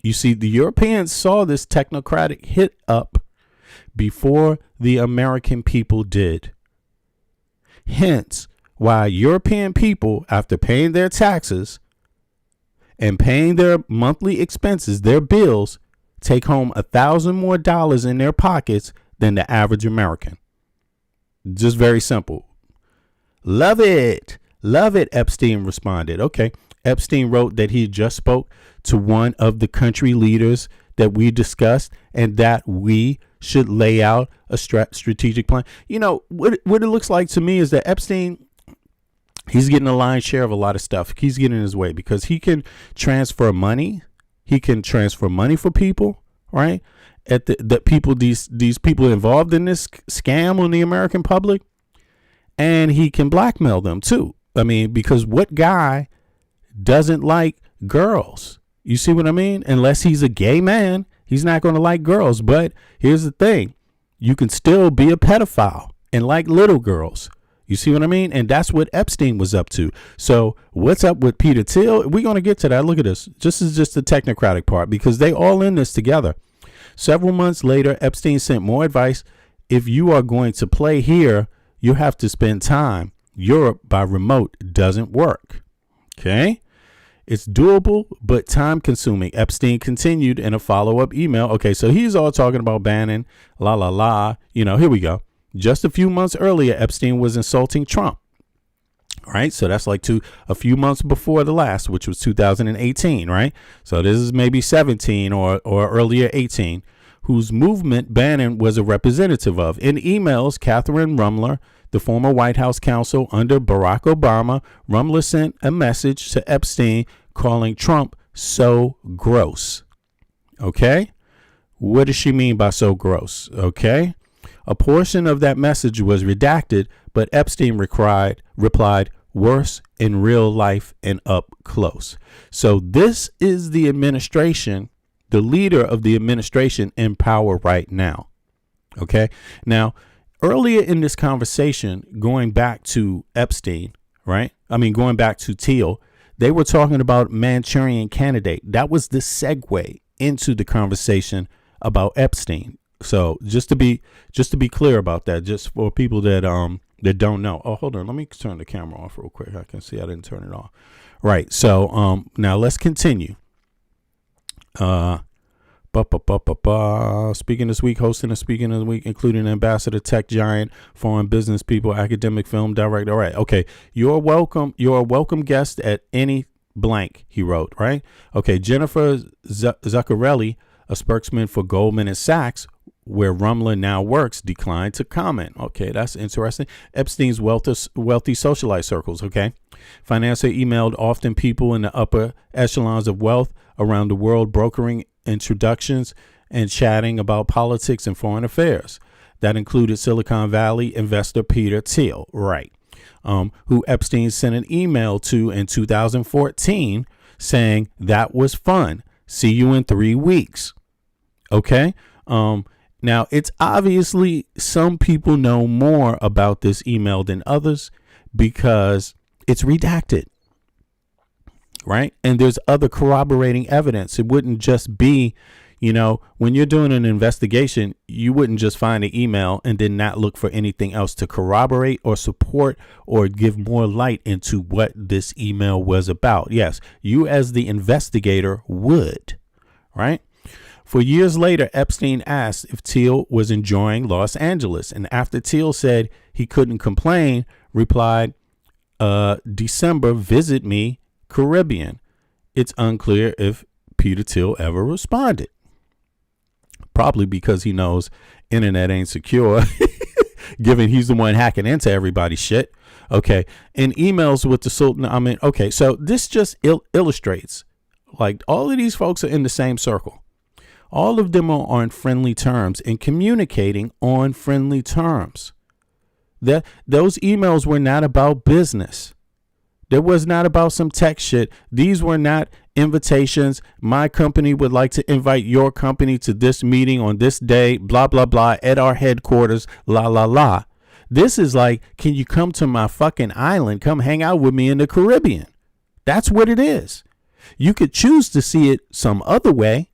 You see, the Europeans saw this technocratic hit up before the American people did. Hence, why European people, after paying their taxes and paying their monthly expenses, their bills, take home $1,000 more in their pockets than the average American. Just very simple. Love it. Love it, Epstein responded. Okay. Epstein wrote that he just spoke to one of the country leaders that we discussed and that we should lay out a strategic plan. You know, what it looks like to me is that Epstein, he's getting a lion's share of a lot of stuff. He's getting his way because he can transfer money. He can transfer money for people, right? These people involved in this scam on the American public, and he can blackmail them too. I mean, because what guy doesn't like girls? You see what I mean? Unless he's a gay man, he's not going to like girls. But here's the thing. You can still be a pedophile and like little girls. You see what I mean? And that's what Epstein was up to. So what's up with Peter Thiel? We're going to get to that. Look at this. This is just the technocratic part because they all in this together. Several months later, Epstein sent more advice. If you are going to play here, you have to spend time. Europe by remote doesn't work. Okay. It's doable, but time consuming. Epstein continued in a follow-up email. Okay, so he's all talking about Bannon, You know, here we go. Just a few months earlier, Epstein was insulting Trump. Right. So that's like a few months before the last, which was 2018. Right. So this is maybe 17 or earlier 18, whose movement Bannon was a representative of. In emails, Catherine Rumler, the former White House counsel under Barack Obama, Rumler sent a message to Epstein calling Trump so gross. OK, what does she mean by so gross? OK, a portion of that message was redacted, but Epstein replied, worse in real life and up close. So this is the administration, the leader of the administration in power right now. OK, now, earlier in this conversation, going back to Epstein, right? I mean, going back to Thiel, They were talking about Manchurian Candidate. That was the segue into the conversation about Epstein. So just to be clear about that, just for people that don't know. Oh, hold on. Let me turn the camera off real quick. I can see I didn't turn it off. Right. So now let's continue. Speaking this week, hosting a speaking of the week, including ambassador, tech giant, foreign business people, academic, film director. All right. Okay. You're welcome. You're a welcome guest at any blank, he wrote. Right. Okay. Jennifer Zuccarelli, a spokesman for Goldman Sachs, where Rumler now works, declined to comment. Okay, that's interesting. Epstein's wealthy socialite circles. Okay. Financier emailed often people in the upper echelons of wealth around the world, brokering introductions and chatting about politics and foreign affairs. That included Silicon Valley investor Peter Thiel, right, who Epstein sent an email to in 2014 saying that was fun. See you in 3 weeks. Okay. Now, it's obviously some people know more about this email than others because it's redacted, right? And there's other corroborating evidence. It wouldn't just be, when you're doing an investigation, you wouldn't just find an email and then not look for anything else to corroborate or support or give more light into what this email was about. Yes, you as the investigator would, right? For years later, Epstein asked if Thiel was enjoying Los Angeles, and after Thiel said he couldn't complain, replied, December, visit me, Caribbean. It's unclear if Peter Thiel ever responded. Probably because he knows internet ain't secure, given he's the one hacking into everybody's shit. Okay. In emails with the Sultan, okay, so this just illustrates, like, all of these folks are in the same circle. All of them are on friendly terms and communicating on friendly terms. Those emails were not about business. It was not about some tech shit. These were not invitations. My company would like to invite your company to this meeting on this day, blah, blah, blah, at our headquarters, la, la, la. This is like, can you come to my fucking island? Come hang out with me in the Caribbean. That's what it is. You could choose to see it some other way.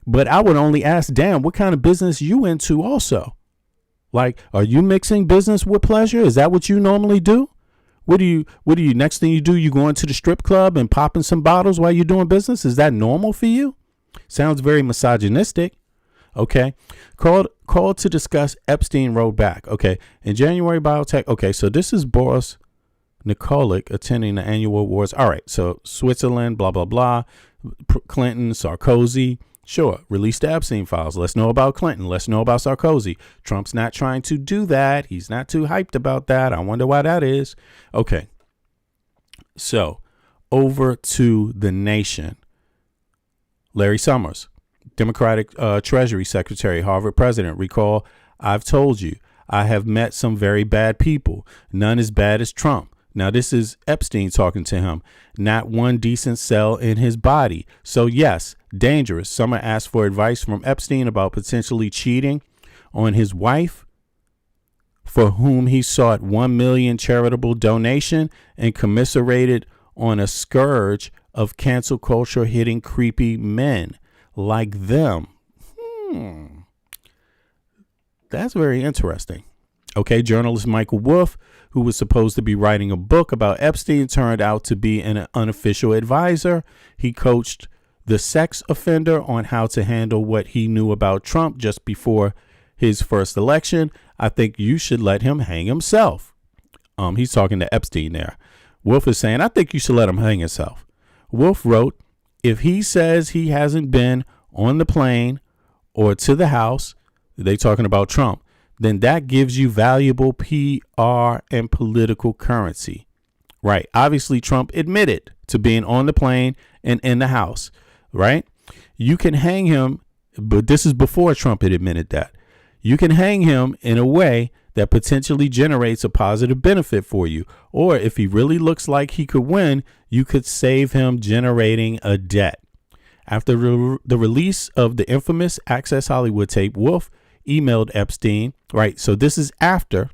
But I would only ask, damn, what kind of business you into also? Like, are you mixing business with pleasure? Is that what you normally do? What do you, next thing you do, you go into the strip club and popping some bottles while you're doing business? Is that normal for you? Sounds very misogynistic. Okay. Called to discuss, Epstein wrote back. Okay. In January, biotech. Okay. So this is Boris Nikolic attending the annual awards. All right. So Switzerland, blah, blah, blah. Clinton, Sarkozy. Sure, release the Epstein files. Let's know about Clinton. Let's know about Sarkozy. Trump's not trying to do that. He's not too hyped about that. I wonder why that is. Okay. So over to the nation. Larry Summers, Democratic Treasury Secretary, Harvard president. Recall, I've told you, I have met some very bad people. None as bad as Trump. Now, this is Epstein talking to him. Not one decent cell in his body. So, yes, dangerous. Summer asked for advice from Epstein about potentially cheating on his wife, for whom he sought $1 million charitable donation and commiserated on a scourge of cancel culture hitting creepy men like them. That's very interesting. Okay, journalist Michael Wolff, who was supposed to be writing a book about Epstein, turned out to be an unofficial advisor. He coached the sex offender on how to handle what he knew about Trump just before his first election. I think you should let him hang himself. He's talking to Epstein there. Wolff is saying, I think you should let him hang himself. Wolff wrote, if he says he hasn't been on the plane or to the house, they talking about Trump, then that gives you valuable PR and political currency. Right. Obviously, Trump admitted to being on the plane and in the house. Right. You can hang him. But this is before Trump had admitted that. You can hang him in a way that potentially generates a positive benefit for you. Or if he really looks like he could win, you could save him generating a debt. After the release of the infamous Access Hollywood tape, Wolff emailed Epstein. Right. So this is after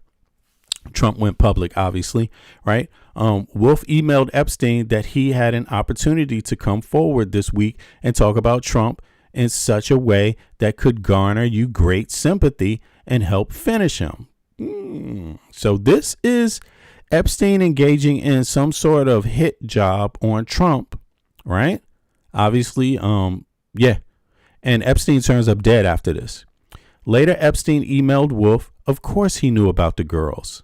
Trump went public, obviously, right? Wolf emailed Epstein that he had an opportunity to come forward this week and talk about Trump in such a way that could garner you great sympathy and help finish him. So this is Epstein engaging in some sort of hit job on Trump, right? Obviously, yeah. And Epstein turns up dead after this. Later, Epstein emailed Wolf. Of course he knew about the girls.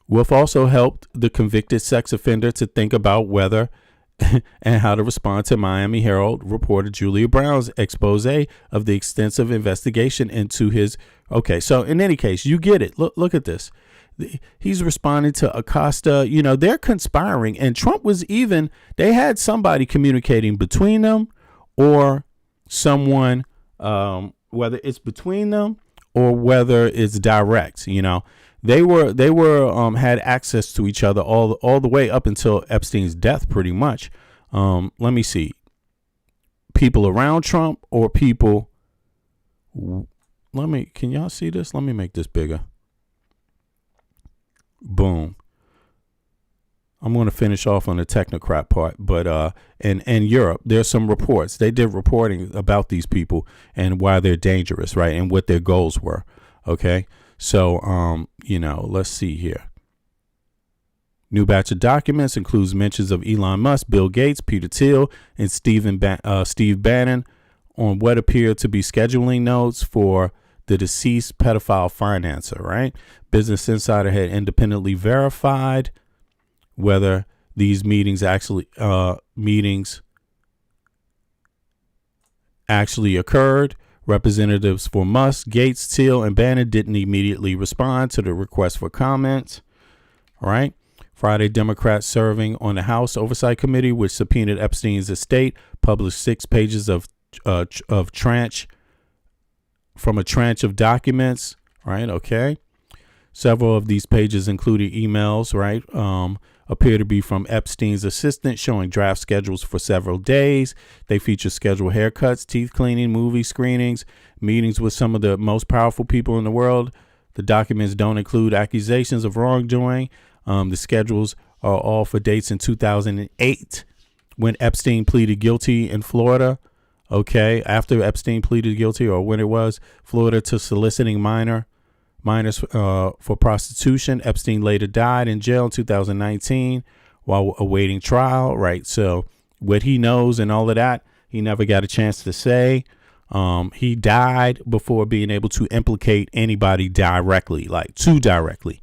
Wolf also helped the convicted sex offender to think about whether and how to respond to Miami Herald reporter Julia Brown's expose of the extensive investigation into his. Okay, so in any case, you get it. Look at this. He's responding to Acosta. You know, they're conspiring, and Trump was even. They had somebody communicating between them, or someone, whether it's between them or whether it's direct. You know, they were had access to each other all the way up until Epstein's death, pretty much. Let me see. People around Trump or people. Can y'all see this? Let me make this bigger. Boom. I'm going to finish off on the technocrat part, but in Europe, there's some reports. They did reporting about these people and why they're dangerous, right? And what their goals were. Okay. So, you know, let's see here. New batch of documents includes mentions of Elon Musk, Bill Gates, Peter Thiel, and Steve Bannon on what appear to be scheduling notes for the deceased pedophile financer, right? Business Insider had independently verified whether these meetings actually occurred. Representatives for Musk, Gates, Thiel, and Bannon didn't immediately respond to the request for comment. All right. Friday, Democrats serving on the House Oversight Committee, which subpoenaed Epstein's estate, published 6 pages of tranche of documents. Right. OK. Several of these pages included emails. Right. Appear to be from Epstein's assistant, showing draft schedules for several days. They feature scheduled haircuts, teeth cleaning, movie screenings, meetings with some of the most powerful people in the world. The documents don't include accusations of wrongdoing. The schedules are all for dates in 2008 when Epstein pleaded guilty in Florida. Okay, after Epstein pleaded guilty, or when it was Florida, to soliciting minors for prostitution. Epstein later died in jail in 2019 while awaiting trial. Right. So what he knows and all of that, he never got a chance to say. He died before being able to implicate anybody directly, like too directly,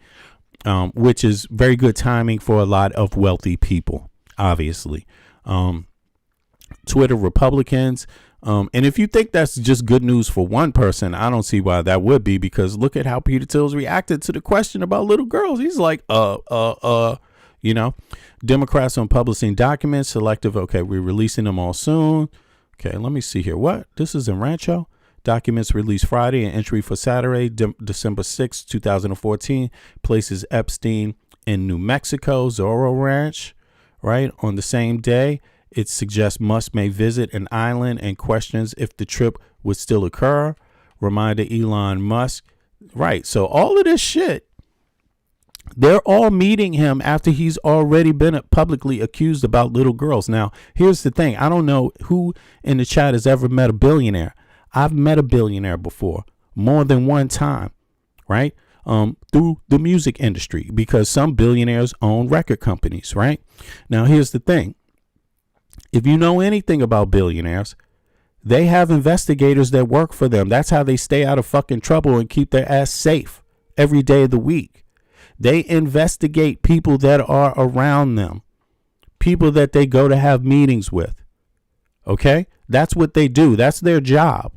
which is very good timing for a lot of wealthy people, obviously. Twitter Republicans. And if you think that's just good news for one person, I don't see why that would be, because look at how Peter Thiel's reacted to the question about little girls. He's like, you know, Democrats on publishing documents, selective. Okay, we're releasing them all soon. Okay, let me see here. What? This is in Rancho. Documents released Friday, and entry for Saturday, December 6, 2014, places Epstein in New Mexico, Zorro Ranch, right? On the same day, it suggests Musk may visit an island and questions if the trip would still occur. Reminder Elon Musk. Right. So all of this shit, they're all meeting him after he's already been publicly accused about little girls. Now, here's the thing. I don't know who in the chat has ever met a billionaire. I've met a billionaire before, more than one time. Right. Through the music industry, because some billionaires own record companies. Right. Now, here's the thing. If you know anything about billionaires, they have investigators that work for them. That's how they stay out of fucking trouble and keep their ass safe every day of the week. They investigate people that are around them, people that they go to have meetings with. Okay? That's what they do. That's their job.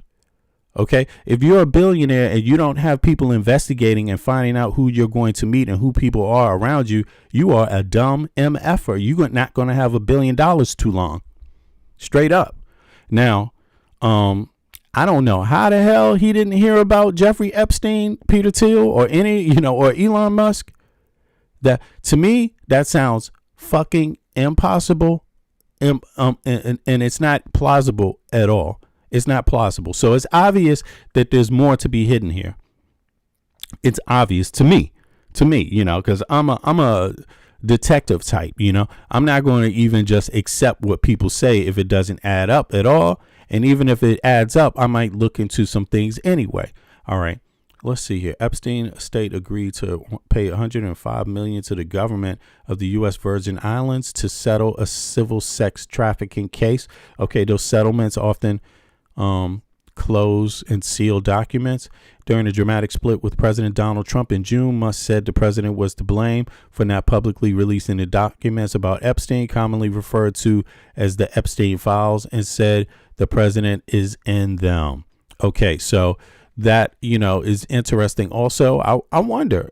Okay? If you're a billionaire and you don't have people investigating and finding out who you're going to meet and who people are around you, you are a dumb MFer. You're not going to have $1 billion too long. Straight up. Now, I don't know how the hell he didn't hear about Jeffrey Epstein, Peter Thiel, or or Elon Musk. That, to me, that sounds fucking impossible. And it's not plausible at all. It's not plausible. So it's obvious that there's more to be hidden here. it's obvious to me, because I'm a detective type, I'm not going to even just accept what people say if it doesn't add up at all. And even if it adds up, I might look into some things anyway. All right. Let's see here. Epstein estate agreed to pay $105 million to the government of the U.S. Virgin Islands to settle a civil sex trafficking case. Okay, those settlements often close and seal documents. During a dramatic split with President Donald Trump in June, Musk said the president was to blame for not publicly releasing the documents about Epstein, commonly referred to as the Epstein files, and said the president is in them. Okay, so that, is interesting. Also, I wonder,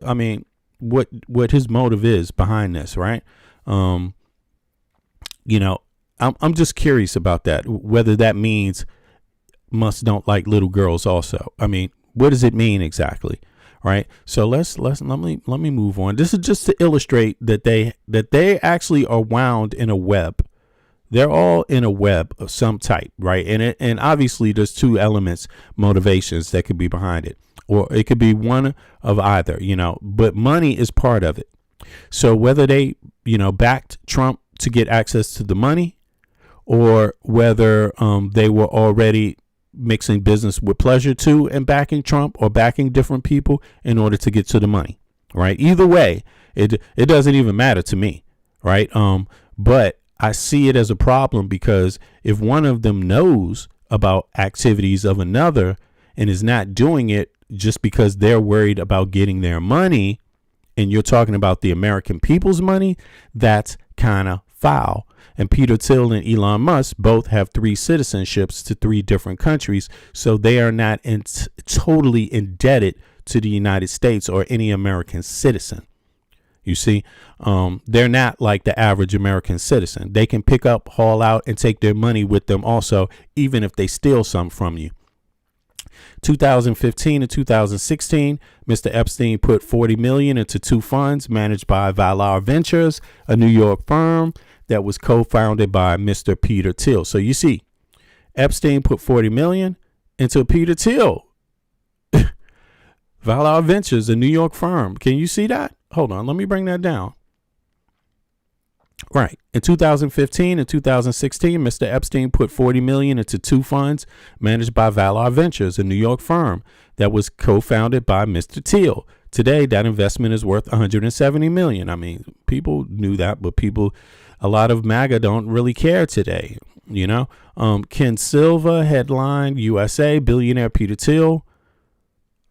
what his motive is behind this, right? I'm just curious about that, whether that means Musk don't like little girls also. What does it mean exactly? Right. So let me move on. This is just to illustrate that they actually are wound in a web. They're all in a web of some type, right? And obviously there's two elements, motivations that could be behind it, or it could be one of either, but money is part of it. So whether they, backed Trump to get access to the money, or whether they were already mixing business with pleasure too and backing Trump, or backing different people in order to get to the money, right? Either way, it doesn't even matter to me, right? But I see it as a problem, because if one of them knows about activities of another and is not doing it just because they're worried about getting their money, and you're talking about the American people's money, that's kind of foul. And Peter Thiel and Elon Musk both have 3 citizenships to 3 different countries, so they are not totally indebted to the United States or any American citizen. You see, they're not like the average American citizen. They can pick up, haul out, and take their money with them also, even if they steal some from you. 2015 and 2016, Mr. Epstein put $40 million into 2 funds managed by Valar Ventures, a New York firm that was co-founded by Mr. Peter Thiel. So you see, Epstein put $40 million into Peter Thiel. Valar Ventures, a New York firm. Can you see that? Hold on, let me bring that down. Right. In 2015 and 2016, Mr. Epstein put $40 million into 2 funds managed by Valar Ventures, a New York firm that was co-founded by Mr. Thiel. Today, that investment is worth $170 million. People knew that, but a lot of MAGA don't really care today. Ken Silva, headline USA, billionaire Peter Thiel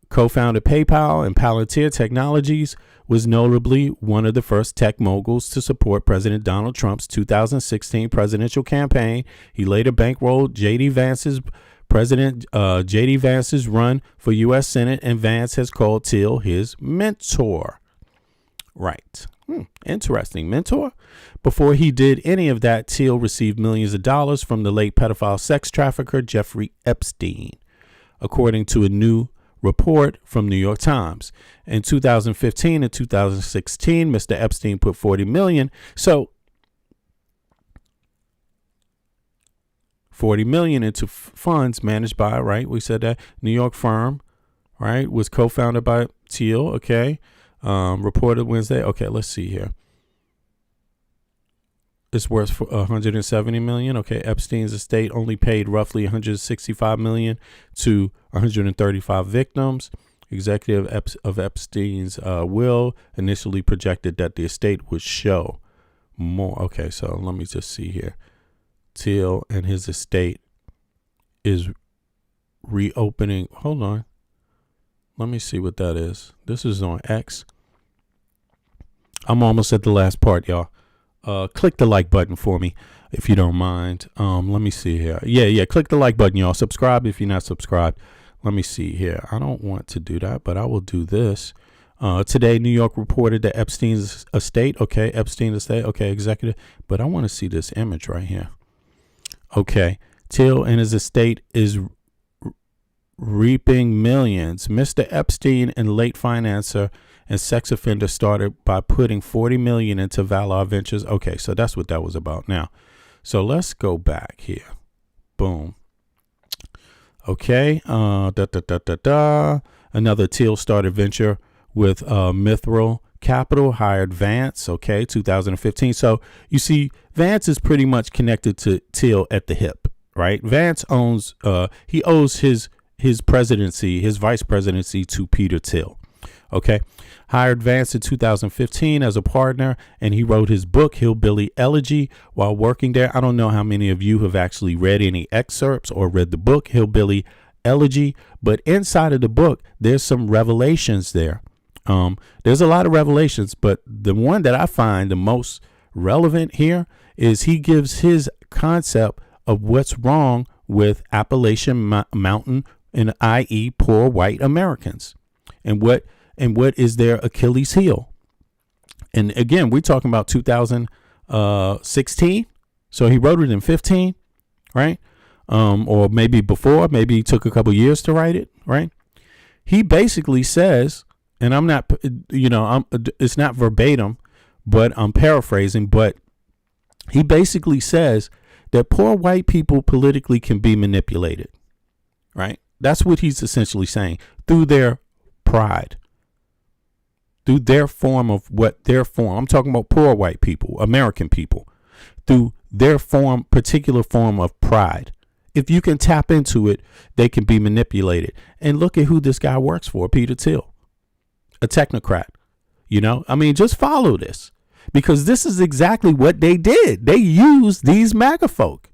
co-founded PayPal and Palantir Technologies, was notably one of the first tech moguls to support President Donald Trump's 2016 presidential campaign. He later bankrolled J.D. Vance's run for U.S. Senate, and Vance has called Thiel his mentor. Right. Interesting. Mentor? Before he did any of that, Thiel received millions of dollars from the late pedophile sex trafficker Jeffrey Epstein, according to a new report from New York Times. In 2015 and 2016, Mr. Epstein put $40 million. So $40 million into funds managed by, right, we said that, New York firm, right, was co-founded by Thiel, okay, reported Wednesday. Okay, let's see here. It's worth $170 million. Okay, Epstein's estate only paid roughly $165 million to 135 victims. Executive of Epstein's will initially projected that the estate would show more. Okay, so let me just see here. Thiel and his estate is reopening. Hold on. Let me see what that is. This is on X. I'm almost at the last part, y'all. Click the like button for me if you don't mind. Let me see here. Yeah. Click the like button, y'all. Subscribe if you're not subscribed. Let me see here. I don't want to do that, but I will do this. Today, New York reported that Epstein's estate. Okay, Epstein's estate. Okay, executive. But I want to see this image right here. Okay, Thiel and his estate is reaping millions. Mr. Epstein and late financer and sex offender started by putting $40 million into Valar Ventures. Okay, so that's what that was about. Now, so let's go back here. Boom. Okay. Another Thiel started venture with Mithril Capital, hired Vance, 2015. So you see, Vance is pretty much connected to Till at the hip, right? Vance owes his presidency, his vice presidency to Peter Thiel. Hired Vance in 2015 as a partner, and he wrote his book Hillbilly Elegy while working there. I don't know how many of you have actually read any excerpts or read the book Hillbilly Elegy, but inside of the book there's some revelations there. There's a lot of revelations, but the one that I find the most relevant here is he gives his concept of what's wrong with Appalachian Mountain, and i.e. poor white Americans, and what is their Achilles heel. And again, we're talking about 2016. So he wrote it in 15, right? Or maybe before, maybe he took a couple years to write it, right? He basically says, and I'm not, it's not verbatim, but I'm paraphrasing, but he basically says that poor white people politically can be manipulated, right? That's what he's essentially saying, through their pride, through their form of I'm talking about poor white people, American people, through their particular form of pride. If you can tap into it, they can be manipulated. And look at who this guy works for, Peter Thiel, a technocrat. Just follow this, because this is exactly what they did. They used these MAGA folk,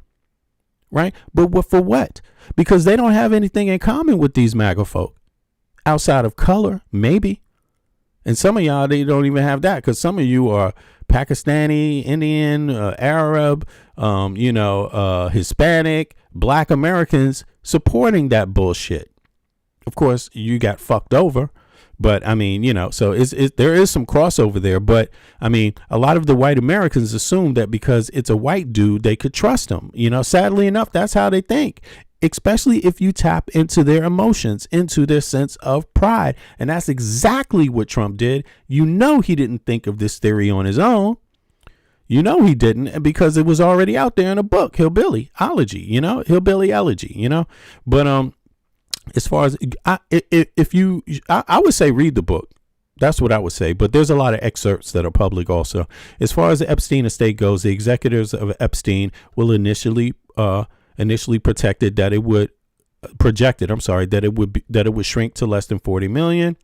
right? But for what? Because they don't have anything in common with these MAGA folk outside of color, maybe. And some of y'all, they don't even have that, because some of you are Pakistani, Indian, Arab, Hispanic, Black Americans supporting that bullshit. Of course, you got fucked over. But so there is some crossover there. But a lot of the white Americans assume that because it's a white dude, they could trust him. Sadly enough, that's how they think, especially if you tap into their emotions, into their sense of pride. And that's exactly what Trump did. He didn't think of this theory on his own. He didn't, because it was already out there in a book, Hillbilly Elegy, But as far as I would say read the book. That's what I would say. But there's a lot of excerpts that are public also. As far as the Epstein estate goes, the executors of Epstein will initially projected that it would shrink to less than 40 million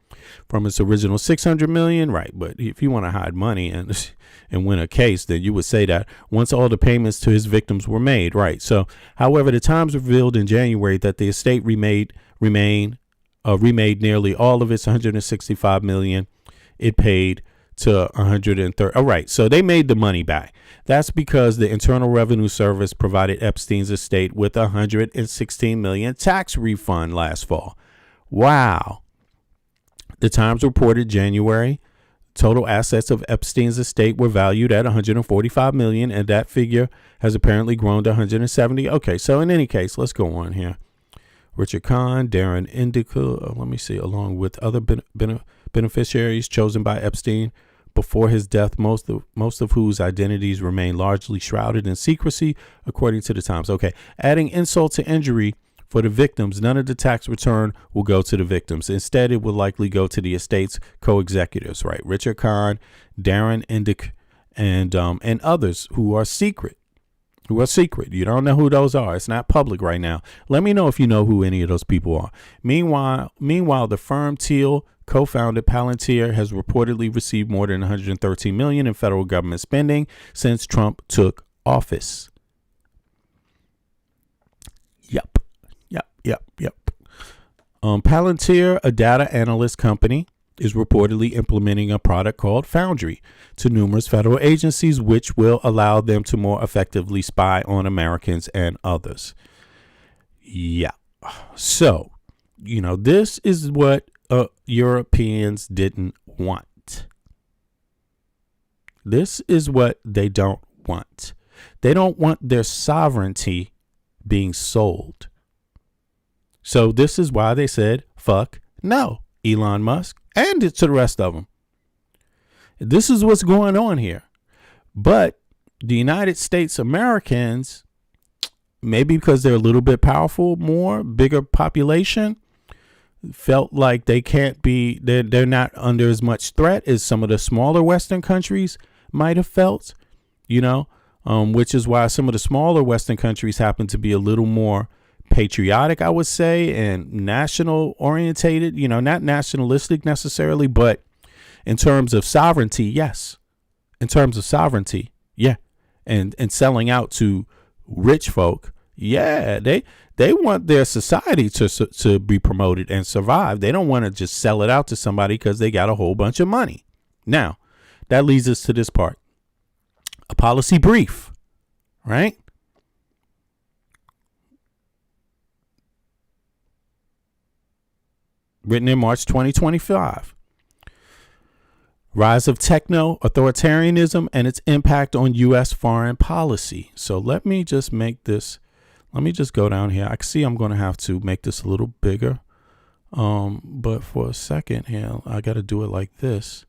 from its original 600 million. Right. But if you want to hide money and win a case, then you would say that once all the payments to his victims were made. Right. So, however, the Times revealed in January that the estate remade nearly all of its 165 million it paid to 130. All right. So they made the money back. That's because the Internal Revenue Service provided Epstein's estate with a 116 million tax refund last fall. Wow. The Times reported January total assets of Epstein's estate were valued at 145 million, and that figure has apparently grown to 170. Okay, so in any case, let's go on here. Richard Kahn, Darren Indica, along with other beneficiaries chosen by Epstein before his death, most of whose identities remain largely shrouded in secrecy, according to the Times. Okay, adding insult to injury for the victims, none of the tax return will go to the victims. Instead, it will likely go to the estate's co-executives, right? Richard Kahn, Darren Indica, and others who are secret. You don't know who those are. It's not public right now. Let me know if you know who any of those people are. Meanwhile, the firm Thiel co-founded Palantir has reportedly received more than 113 million in federal government spending since Trump took office. Yep. Palantir, a data analyst company, is reportedly implementing a product called Foundry to numerous federal agencies, which will allow them to more effectively spy on Americans and others. Yeah. So, this is what Europeans didn't want. This is what they don't want. They don't want their sovereignty being sold. So this is why they said, fuck no, Elon Musk, and to the rest of them. This is what's going on here. But the United States Americans, maybe because they're a little bit powerful, bigger population, felt like they can't be, they're not under as much threat as some of the smaller Western countries might have felt, which is why some of the smaller Western countries happen to be a little more patriotic, I would say, and national orientated, not nationalistic necessarily, but in terms of sovereignty, yes. In terms of sovereignty, yeah. And selling out to rich folk, yeah, they want their society to be promoted and survive. They don't want to just sell it out to somebody because they got a whole bunch of money. Now, that leads us to this part. A policy brief, right? Written in March 2025. Rise of Techno-Authoritarianism and its impact on U.S. foreign policy. So let me just make this, let me just go down here. I can see I'm going to have to make this a little bigger. But for a second here, I got to do it like this.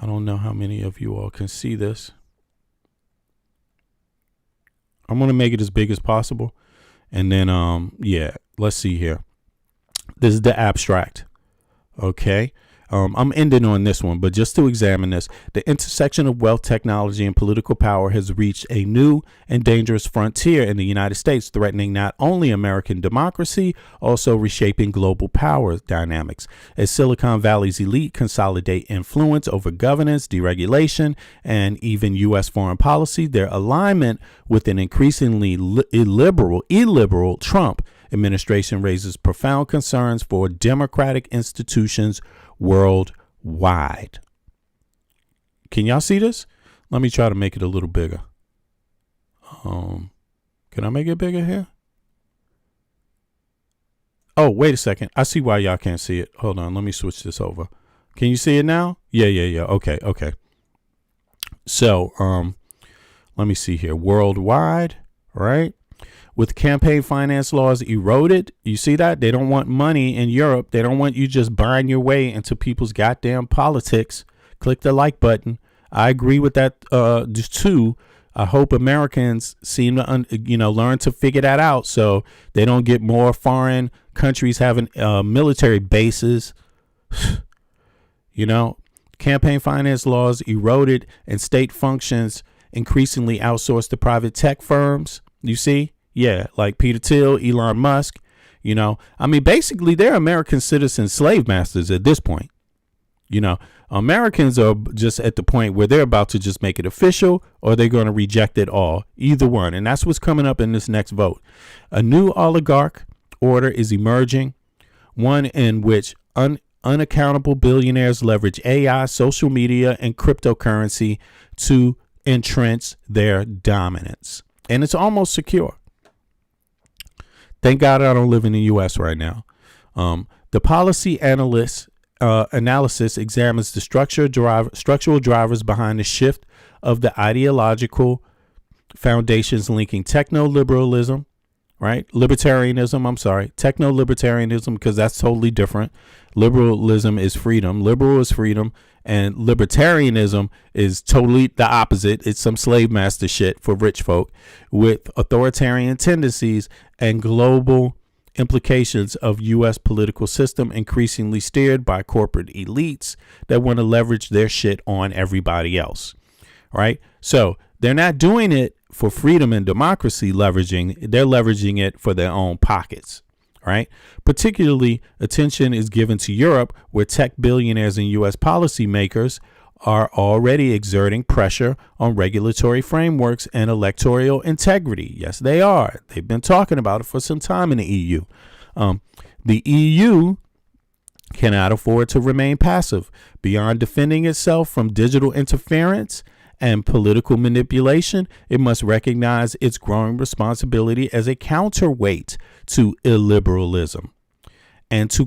I don't know how many of you all can see this. I'm going to make it as big as possible. And then, yeah, let's see here. This is the abstract. Okay. I'm ending on this one, but just to examine this, the intersection of wealth, technology, and political power has reached a new and dangerous frontier in the United States, threatening not only American democracy, also reshaping global power dynamics. As Silicon Valley's elite consolidate influence over governance, deregulation, and even U.S. foreign policy, their alignment with an increasingly illiberal Trump administration raises profound concerns for democratic institutions worldwide. Can y'all see this? Let me try to make it a little bigger. Can I make it bigger here? Oh, wait a second. I see why y'all can't see it. Hold on. Let me switch this over. Can you see it now? Yeah. Okay. So, let me see here. Worldwide, right? With campaign finance laws eroded, you see that? They don't want money in Europe. They don't want you just buying your way into people's goddamn politics. Click the like button. I agree with that too. I hope Americans seem to, learn to figure that out so they don't get more foreign countries having military bases. Campaign finance laws eroded and state functions increasingly outsourced to private tech firms. You see? Yeah, like Peter Thiel, Elon Musk, basically they're American citizen slave masters at this point. Americans are just at the point where they're about to just make it official or they're going to reject it all, either one. And that's what's coming up in this next vote. A new oligarch order is emerging, one in which unaccountable billionaires leverage AI, social media, and cryptocurrency to entrench their dominance. And it's almost secure. Thank God I don't live in the U.S. right now. The policy analysis examines the structural drivers behind the shift of the ideological foundations linking techno-liberalism, right? Techno-libertarianism, because that's totally different. Liberalism is freedom. Liberal is freedom. And libertarianism is totally the opposite. It's some slave master shit for rich folk with authoritarian tendencies and global implications of U.S. political system increasingly steered by corporate elites that want to leverage their shit on everybody else. Right. So they're not doing it for freedom and democracy they're leveraging it for their own pockets. Right. Particularly attention is given to Europe, where tech billionaires and U.S. policymakers are already exerting pressure on regulatory frameworks and electoral integrity. Yes, they are. They've been talking about it for some time in the EU. The EU cannot afford to remain passive. Beyond defending itself from digital interference and political manipulation, it must recognize its growing responsibility as a counterweight to illiberalism and to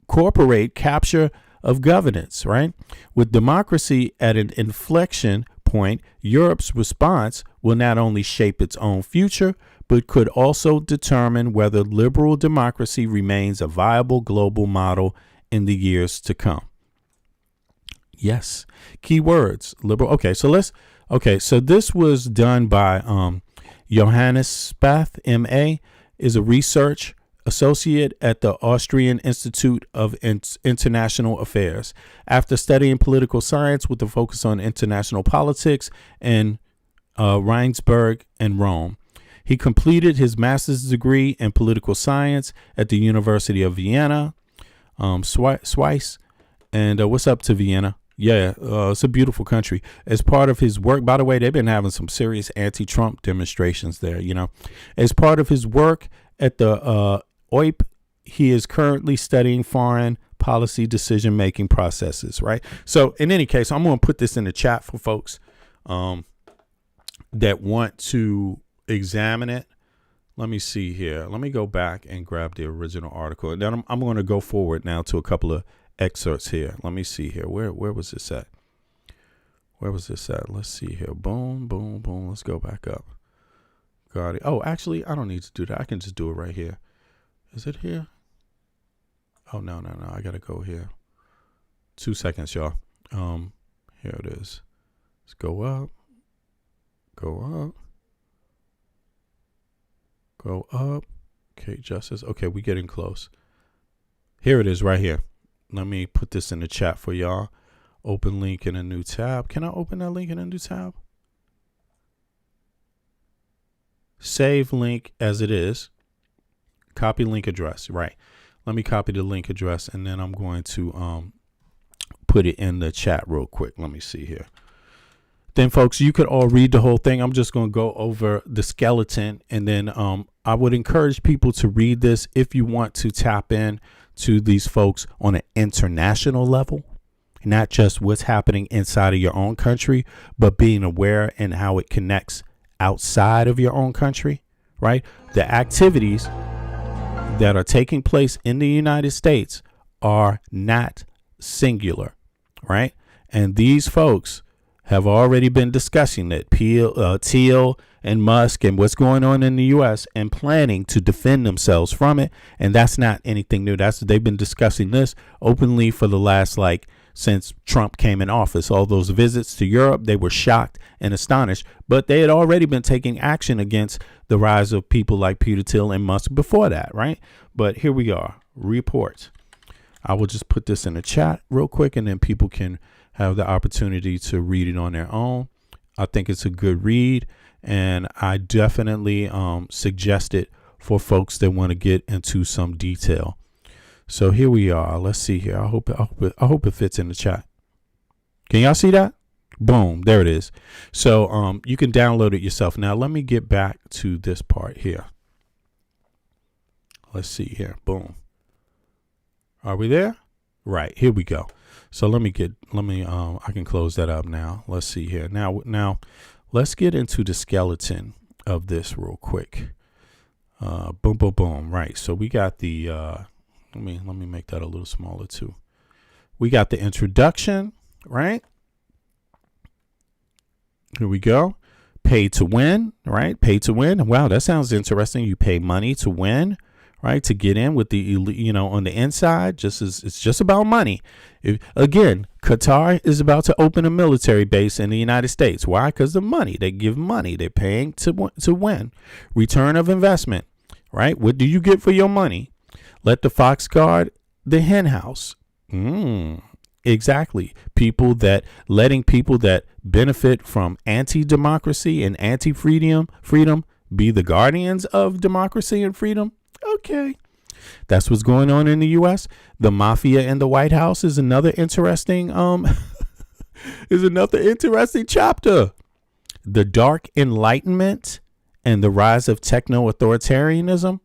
incorporate capture of governance, right? With democracy at an inflection point, Europe's response will not only shape its own future, but could also determine whether liberal democracy remains a viable global model in the years to come. Yes. Keywords, liberal. So this was done by Johannes Spath, MA, is a research associate at the Austrian Institute of International Affairs. After studying political science with a focus on international politics in Rheinsberg and Rome, he completed his master's degree in political science at the University of Vienna, Swiss. And what's up to Vienna? Yeah, it's a beautiful country. As part of his work, by the way, they've been having some serious anti-Trump demonstrations there, you know. As part of his work at the OIP, he is currently studying foreign policy decision-making processes, right? So in any case, I'm going to put this in the chat for folks that want to examine it. Let me see here. Let me go back and grab the original article. And then I'm going to go forward now to a couple of excerpts here. Let me see here. Where was this at? Where was this at? Let's see here. Boom, boom, boom. Let's go back up. Got it. Oh, actually, I don't need to do that. I can just do it right here. Is it here? Oh, no. I got to go here. 2 seconds, y'all. Here it is. Let's go up. Go up. Go up. Okay, Justice. Okay, we're getting close. Here it is right here. Let me put this in the chat for y'all. Open link in a new tab. Can I open that link in a new tab? Save link as it is. Copy link address. Right. Let me copy the link address and then I'm going to put it in the chat real quick. Let me see here. Then, folks, you could all read the whole thing. I'm just going to go over the skeleton. And then I would encourage people to read this if you want to tap in to these folks on an international level, not just what's happening inside of your own country, but being aware and how it connects outside of your own country, right? The activities that are taking place in the United States are not singular, right? And these folks have already been discussing it, Thiel and Musk and what's going on in the U.S. and planning to defend themselves from it. And that's not anything new. They've been discussing this openly for the last, since Trump came in office. All those visits to Europe, they were shocked and astonished, but they had already been taking action against the rise of people like Peter Thiel and Musk before that, right? But here we are, reports. I will just put this in the chat real quick and then people can have the opportunity to read it on their own. I think it's a good read, and I definitely suggest it for folks that want to get into some detail. So here we are. Let's see here. I hope it fits in the chat. Can y'all see that? Boom, there it is. So you can download it yourself. Now let me get back to this part here. Let's see here. Boom. Are we there? Right, here we go. So I can close that up now. Let's see here. Now let's get into the skeleton of this real quick. Boom, boom, boom. Right. So we got the, let me make that a little smaller too. We got the introduction, right? Here we go. Pay to win, right? Pay to win. Wow, that sounds interesting. You pay money to win, right? To get in with the, on the inside, it's just about money. Again, Qatar is about to open a military base in the United States. Why? Because the money. They give money. They're paying to win. Return of investment, right? What do you get for your money? Let the fox guard the hen house. Exactly. Letting people that benefit from anti-democracy and anti-freedom be the guardians of democracy and freedom. Okay. That's what's going on in the U.S. The mafia in the White House is another interesting chapter. The Dark Enlightenment and the Rise of Techno-Authoritarianism.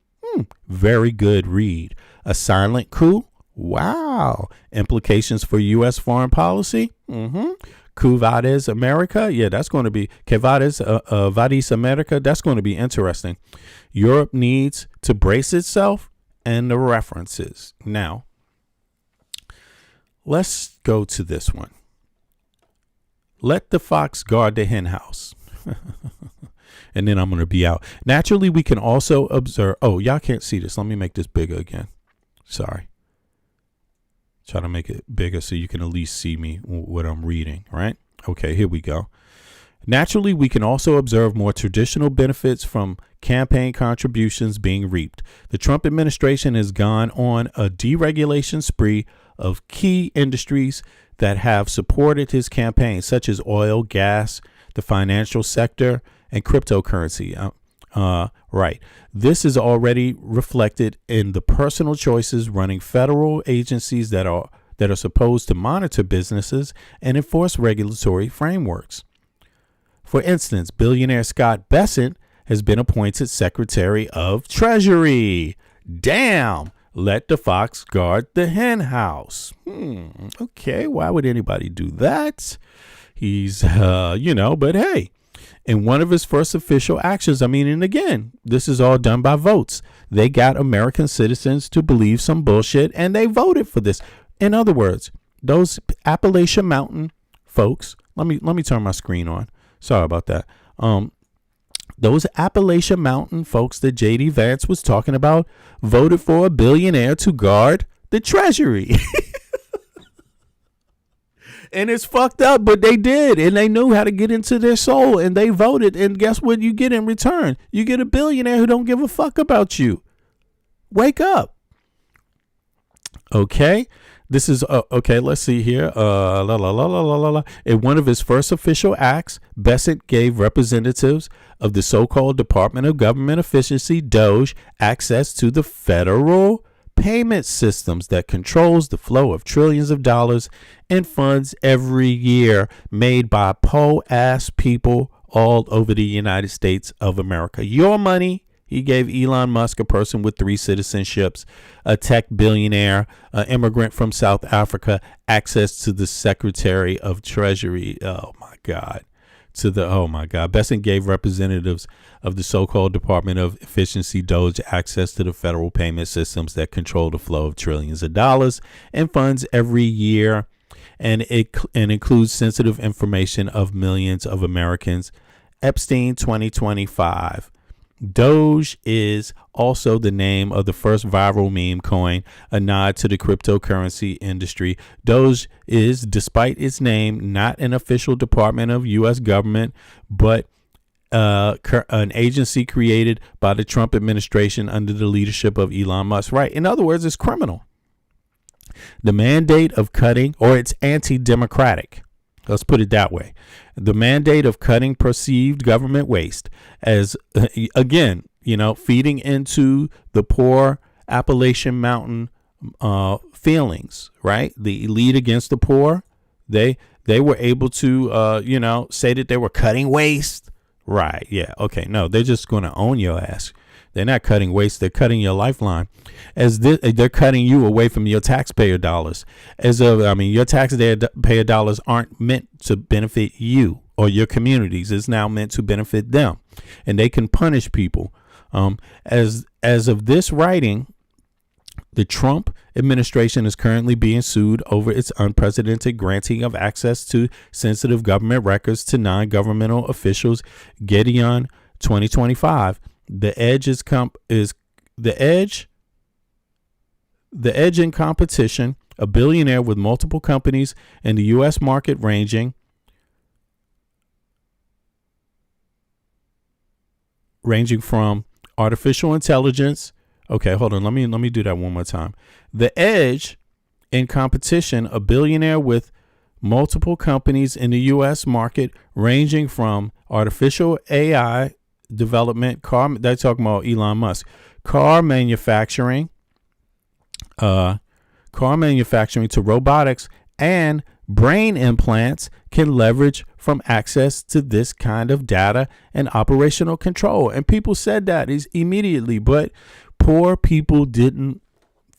Very good read. A Silent Coup. Wow. Implications for U.S. foreign policy. Quo Vadis America. Yeah, that's going to be Vadis America. That's going to be interesting. Europe needs to brace itself. And the references. Now, let's go to this one. Let the fox guard the hen house. And then I'm going to be out. Naturally, we can also observe. Oh, y'all can't see this. Let me make this bigger again. Sorry. Try to make it bigger so you can at least see me, what I'm reading, right? Okay, here we go. Naturally, we can also observe more traditional benefits from campaign contributions being reaped. The Trump administration has gone on a deregulation spree of key industries that have supported his campaign, such as oil, gas, the financial sector, and cryptocurrency. Right. This is already reflected in the personal choices running federal agencies that are supposed to monitor businesses and enforce regulatory frameworks. For instance, billionaire Scott Bessent has been appointed Secretary of Treasury. Damn! Let the fox guard the hen house. Okay, why would anybody do that? He's, but hey, in one of his first official actions, and again, this is all done by votes. They got American citizens to believe some bullshit and they voted for this. In other words, those Appalachian Mountain folks, let me turn my screen on. Sorry about that. Those Appalachian Mountain folks that J.D. Vance was talking about voted for a billionaire to guard the Treasury. And it's fucked up, but they did. And they knew how to get into their soul and they voted. And guess what you get in return? You get a billionaire who don't give a fuck about you. Wake up. Okay. This is okay. Let's see here. In one of his first official acts, Bessent gave representatives of the so-called Department of Government Efficiency, DOGE, access to the federal payment systems that controls the flow of trillions of dollars in funds every year made by po-ass people all over the United States of America. Your money. He gave Elon Musk, a person with 3 citizenships, a tech billionaire, an immigrant from South Africa, access to the Secretary of Treasury. Oh, my God. Bessent gave representatives of the so-called Department of Efficiency, DOGE, access to the federal payment systems that control the flow of trillions of dollars in funds every year. And it includes sensitive information of millions of Americans. Epstein 2025. Doge is also the name of the first viral meme coin, a nod to the cryptocurrency industry. Doge is, despite its name, not an official department of U.S. government, but an agency created by the Trump administration under the leadership of Elon Musk. Right. In other words, it's criminal. The mandate of cutting, or it's anti-democratic. Let's put it that way. The mandate of cutting perceived government waste as, again, feeding into the poor Appalachian Mountain feelings, right? The elite against the poor. They were able to, say that they were cutting waste. Right. Yeah. Okay. No, they're just going to own your ass. They're not cutting waste. They're cutting your lifeline. They're cutting you away from your taxpayer dollars. Your taxpayer dollars aren't meant to benefit you or your communities. It's now meant to benefit them, and they can punish people. As of this writing, the Trump administration is currently being sued over its unprecedented granting of access to sensitive government records to non-governmental officials. Gideon 2025. The edge in competition, a billionaire with multiple companies in the U.S. market ranging from artificial intelligence. Okay, hold on. Let me do that one more time. The edge in competition, a billionaire with multiple companies in the U.S. market ranging from artificial AI development, they're talking about Elon Musk, car manufacturing to robotics and brain implants, can leverage from access to this kind of data and operational control. And people said that is immediately, but poor people didn't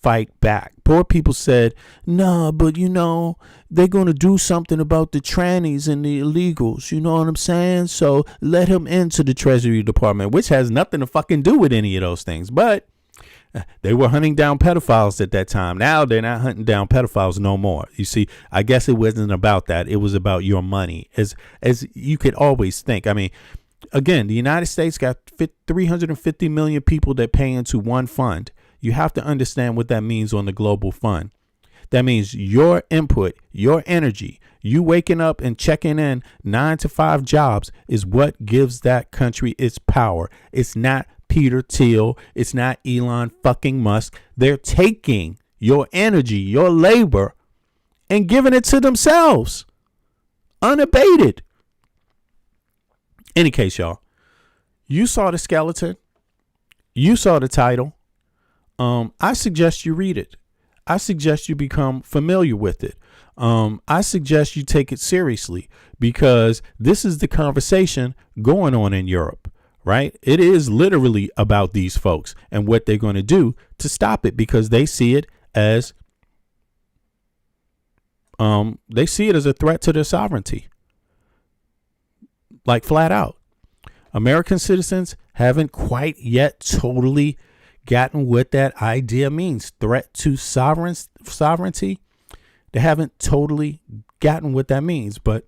fight back. Poor people said, nah, but they're going to do something about the trannies and the illegals. You know what I'm saying? So let him into the Treasury Department, which has nothing to fucking do with any of those things. But they were hunting down pedophiles at that time. Now they're not hunting down pedophiles no more. You see, I guess it wasn't about that. It was about your money, as you could always think. Again, the United States got 350 million people that pay into one fund. You have to understand what that means on the global fund. That means your input, your energy, you waking up and checking in 9 to 5 jobs is what gives that country its power. It's not Peter Thiel. It's not Elon fucking Musk. They're taking your energy, your labor, and giving it to themselves unabated. Any case, y'all, you saw the skeleton. You saw the title. I suggest you read it. I suggest you become familiar with it. I suggest you take it seriously, because this is the conversation going on in Europe, right? It is literally about these folks and what they're going to do to stop it, because they see it as a threat to their sovereignty. Like, flat out. American citizens haven't quite yet totally gotten what that idea means. Threat to sovereignty. They haven't totally gotten what that means, but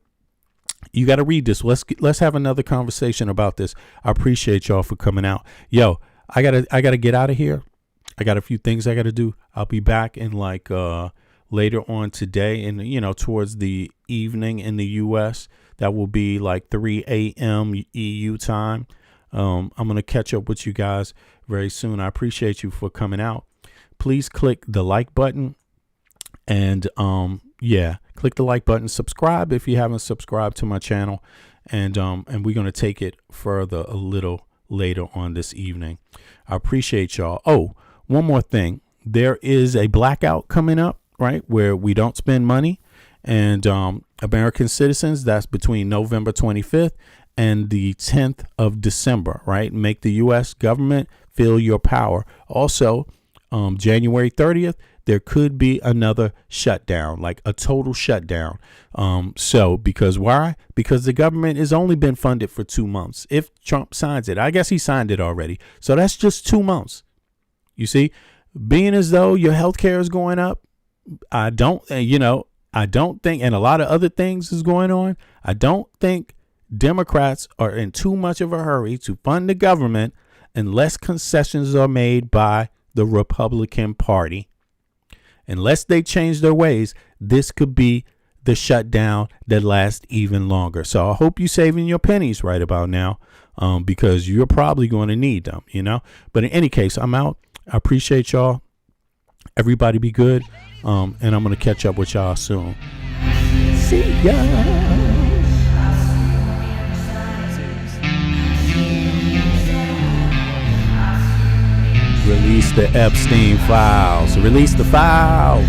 you got to read this. Let's have another conversation about this. I appreciate y'all for coming out. Yo, I gotta get out of here. I got a few things I got to do. I'll be back in like later on today, and towards the evening in the U.S. That will be like 3 a.m. EU time. I'm gonna catch up with you guys very soon. I appreciate you for coming out. Please click the like button. And click the like button. Subscribe if you haven't subscribed to my channel. And we're going to take it further a little later on this evening. I appreciate y'all. Oh, one more thing. There is a blackout coming up, right, where we don't spend money. And American citizens, that's between November 25th and the 10th of December, right? Make the U.S. government feel your power. Also, January 30th, there could be another shutdown, like a total shutdown. Because why? Because the government has only been funded for 2 months. If Trump signs it, I guess he signed it already. So that's just 2 months. You see, being as though your health care is going up, I don't think, and a lot of other things is going on. I don't think Democrats are in too much of a hurry to fund the government unless concessions are made by the Republican Party. Unless they change their ways, this could be the shutdown that lasts even longer. So I hope you're saving your pennies right about now, because you're probably going to need them, But in any case, I'm out. I appreciate y'all. Everybody be good. And I'm going to catch up with y'all soon. See ya. Release the Epstein files. Release the files.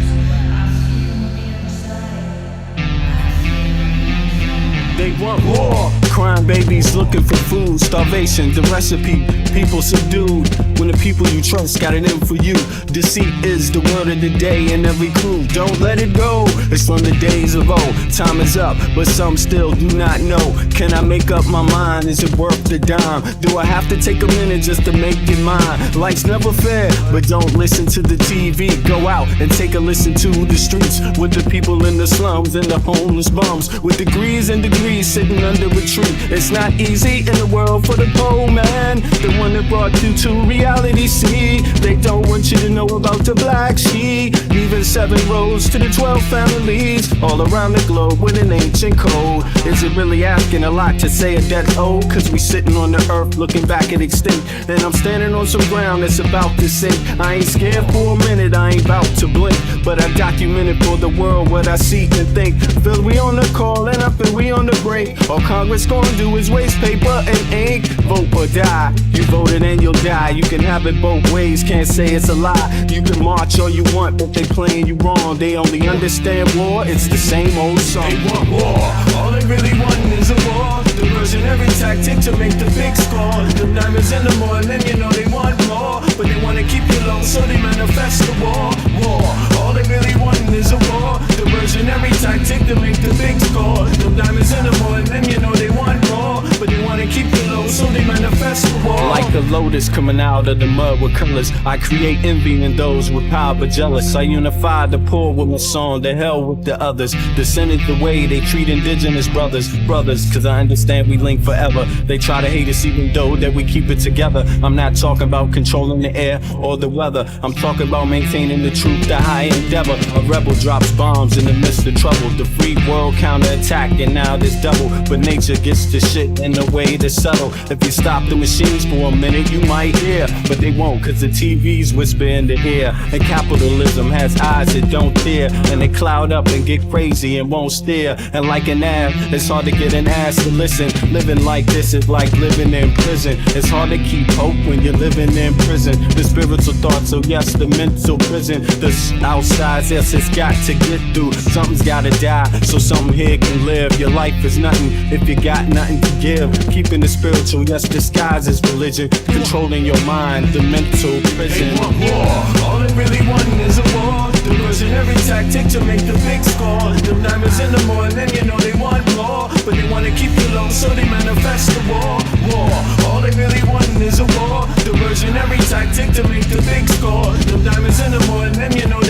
They want war. Crime babies looking for food. Starvation, the recipe. People subdued. When the people you trust got it in for you. Deceit is the word of the day in every crew. Don't let it go. It's from the days of old. Time is up, but some still do not know. Can I make up my mind? Is it worth the dime? Do I have to take a minute just to make it mine? Life's never fair, but don't listen to the TV. Go out and take a listen to the streets with the people in the slums and the homeless bums with degrees and degrees sitting under a tree. It's not easy in the world for the poor man, the one that brought you to reality. See, they don't want you to know about the black sheep, leaving 7 roads to the 12 families all around the globe with an ancient code. Is it really asking a lot to say a death old? Cause we sitting on the earth looking back at extinct, and I'm standing on some ground that's about to sink. I ain't scared for a minute, I ain't about to blink, but I documented for the world what I see and think. Feel we on the call and up and we on the break. All Congress gonna do is waste paper and ink. Vote or die. You voted and you'll die. You can have it both ways, can't say it's a lie. You can march all you want, but they playing you wrong. They only understand war, it's the same old song. They want war, all they really want is a war. Diversionary tactic to make the big score. The diamonds in the morning, they want more, but they wanna keep you low, so they manifest the war. All they really want is a war. Diversionary tactic to make the big score. The diamonds in the morning, they want more, but they wanna keep you low, so they manifest the war. Like a lotus coming out of the mud with colors. I create envy in those with power but jealous. I unify the poor with my song, the hell with the others. Descended the way they treat indigenous brothers. Cause I understand we link forever. They try to hate us even though that we keep it together. I'm not talking about controlling the air or the weather. I'm talking about maintaining the truth, the high endeavor. A rebel drops bombs in the midst of trouble. The free world counterattack and now there's double. But nature gets the shit in a way that's subtle. If you stop the machines for a minute you might hear, but they won't cause the TV's whisper in the ear. And capitalism has eyes that don't fear, and they cloud up and get crazy and won't steer. And like an ab, it's hard to get an ass to listen. Living like this is like living in prison. It's hard to keep hope when you're living in prison. The spiritual thoughts, so yes, the mental prison. The outside, yes, it's got to get through. Something's gotta die so something here can live. Your life is nothing if you got nothing to give. Keeping the spiritual, yes, disguised as religion. Controlling your mind, the mental prison. They want war. All they really want is a war. Diversionary tactic to make the big score. Them diamonds in the morning, then you know they want more. But they wanna keep you low, so they manifest the war. All they really want is a war. Diversionary tactic to make the big score. Them diamonds in the morning, then you know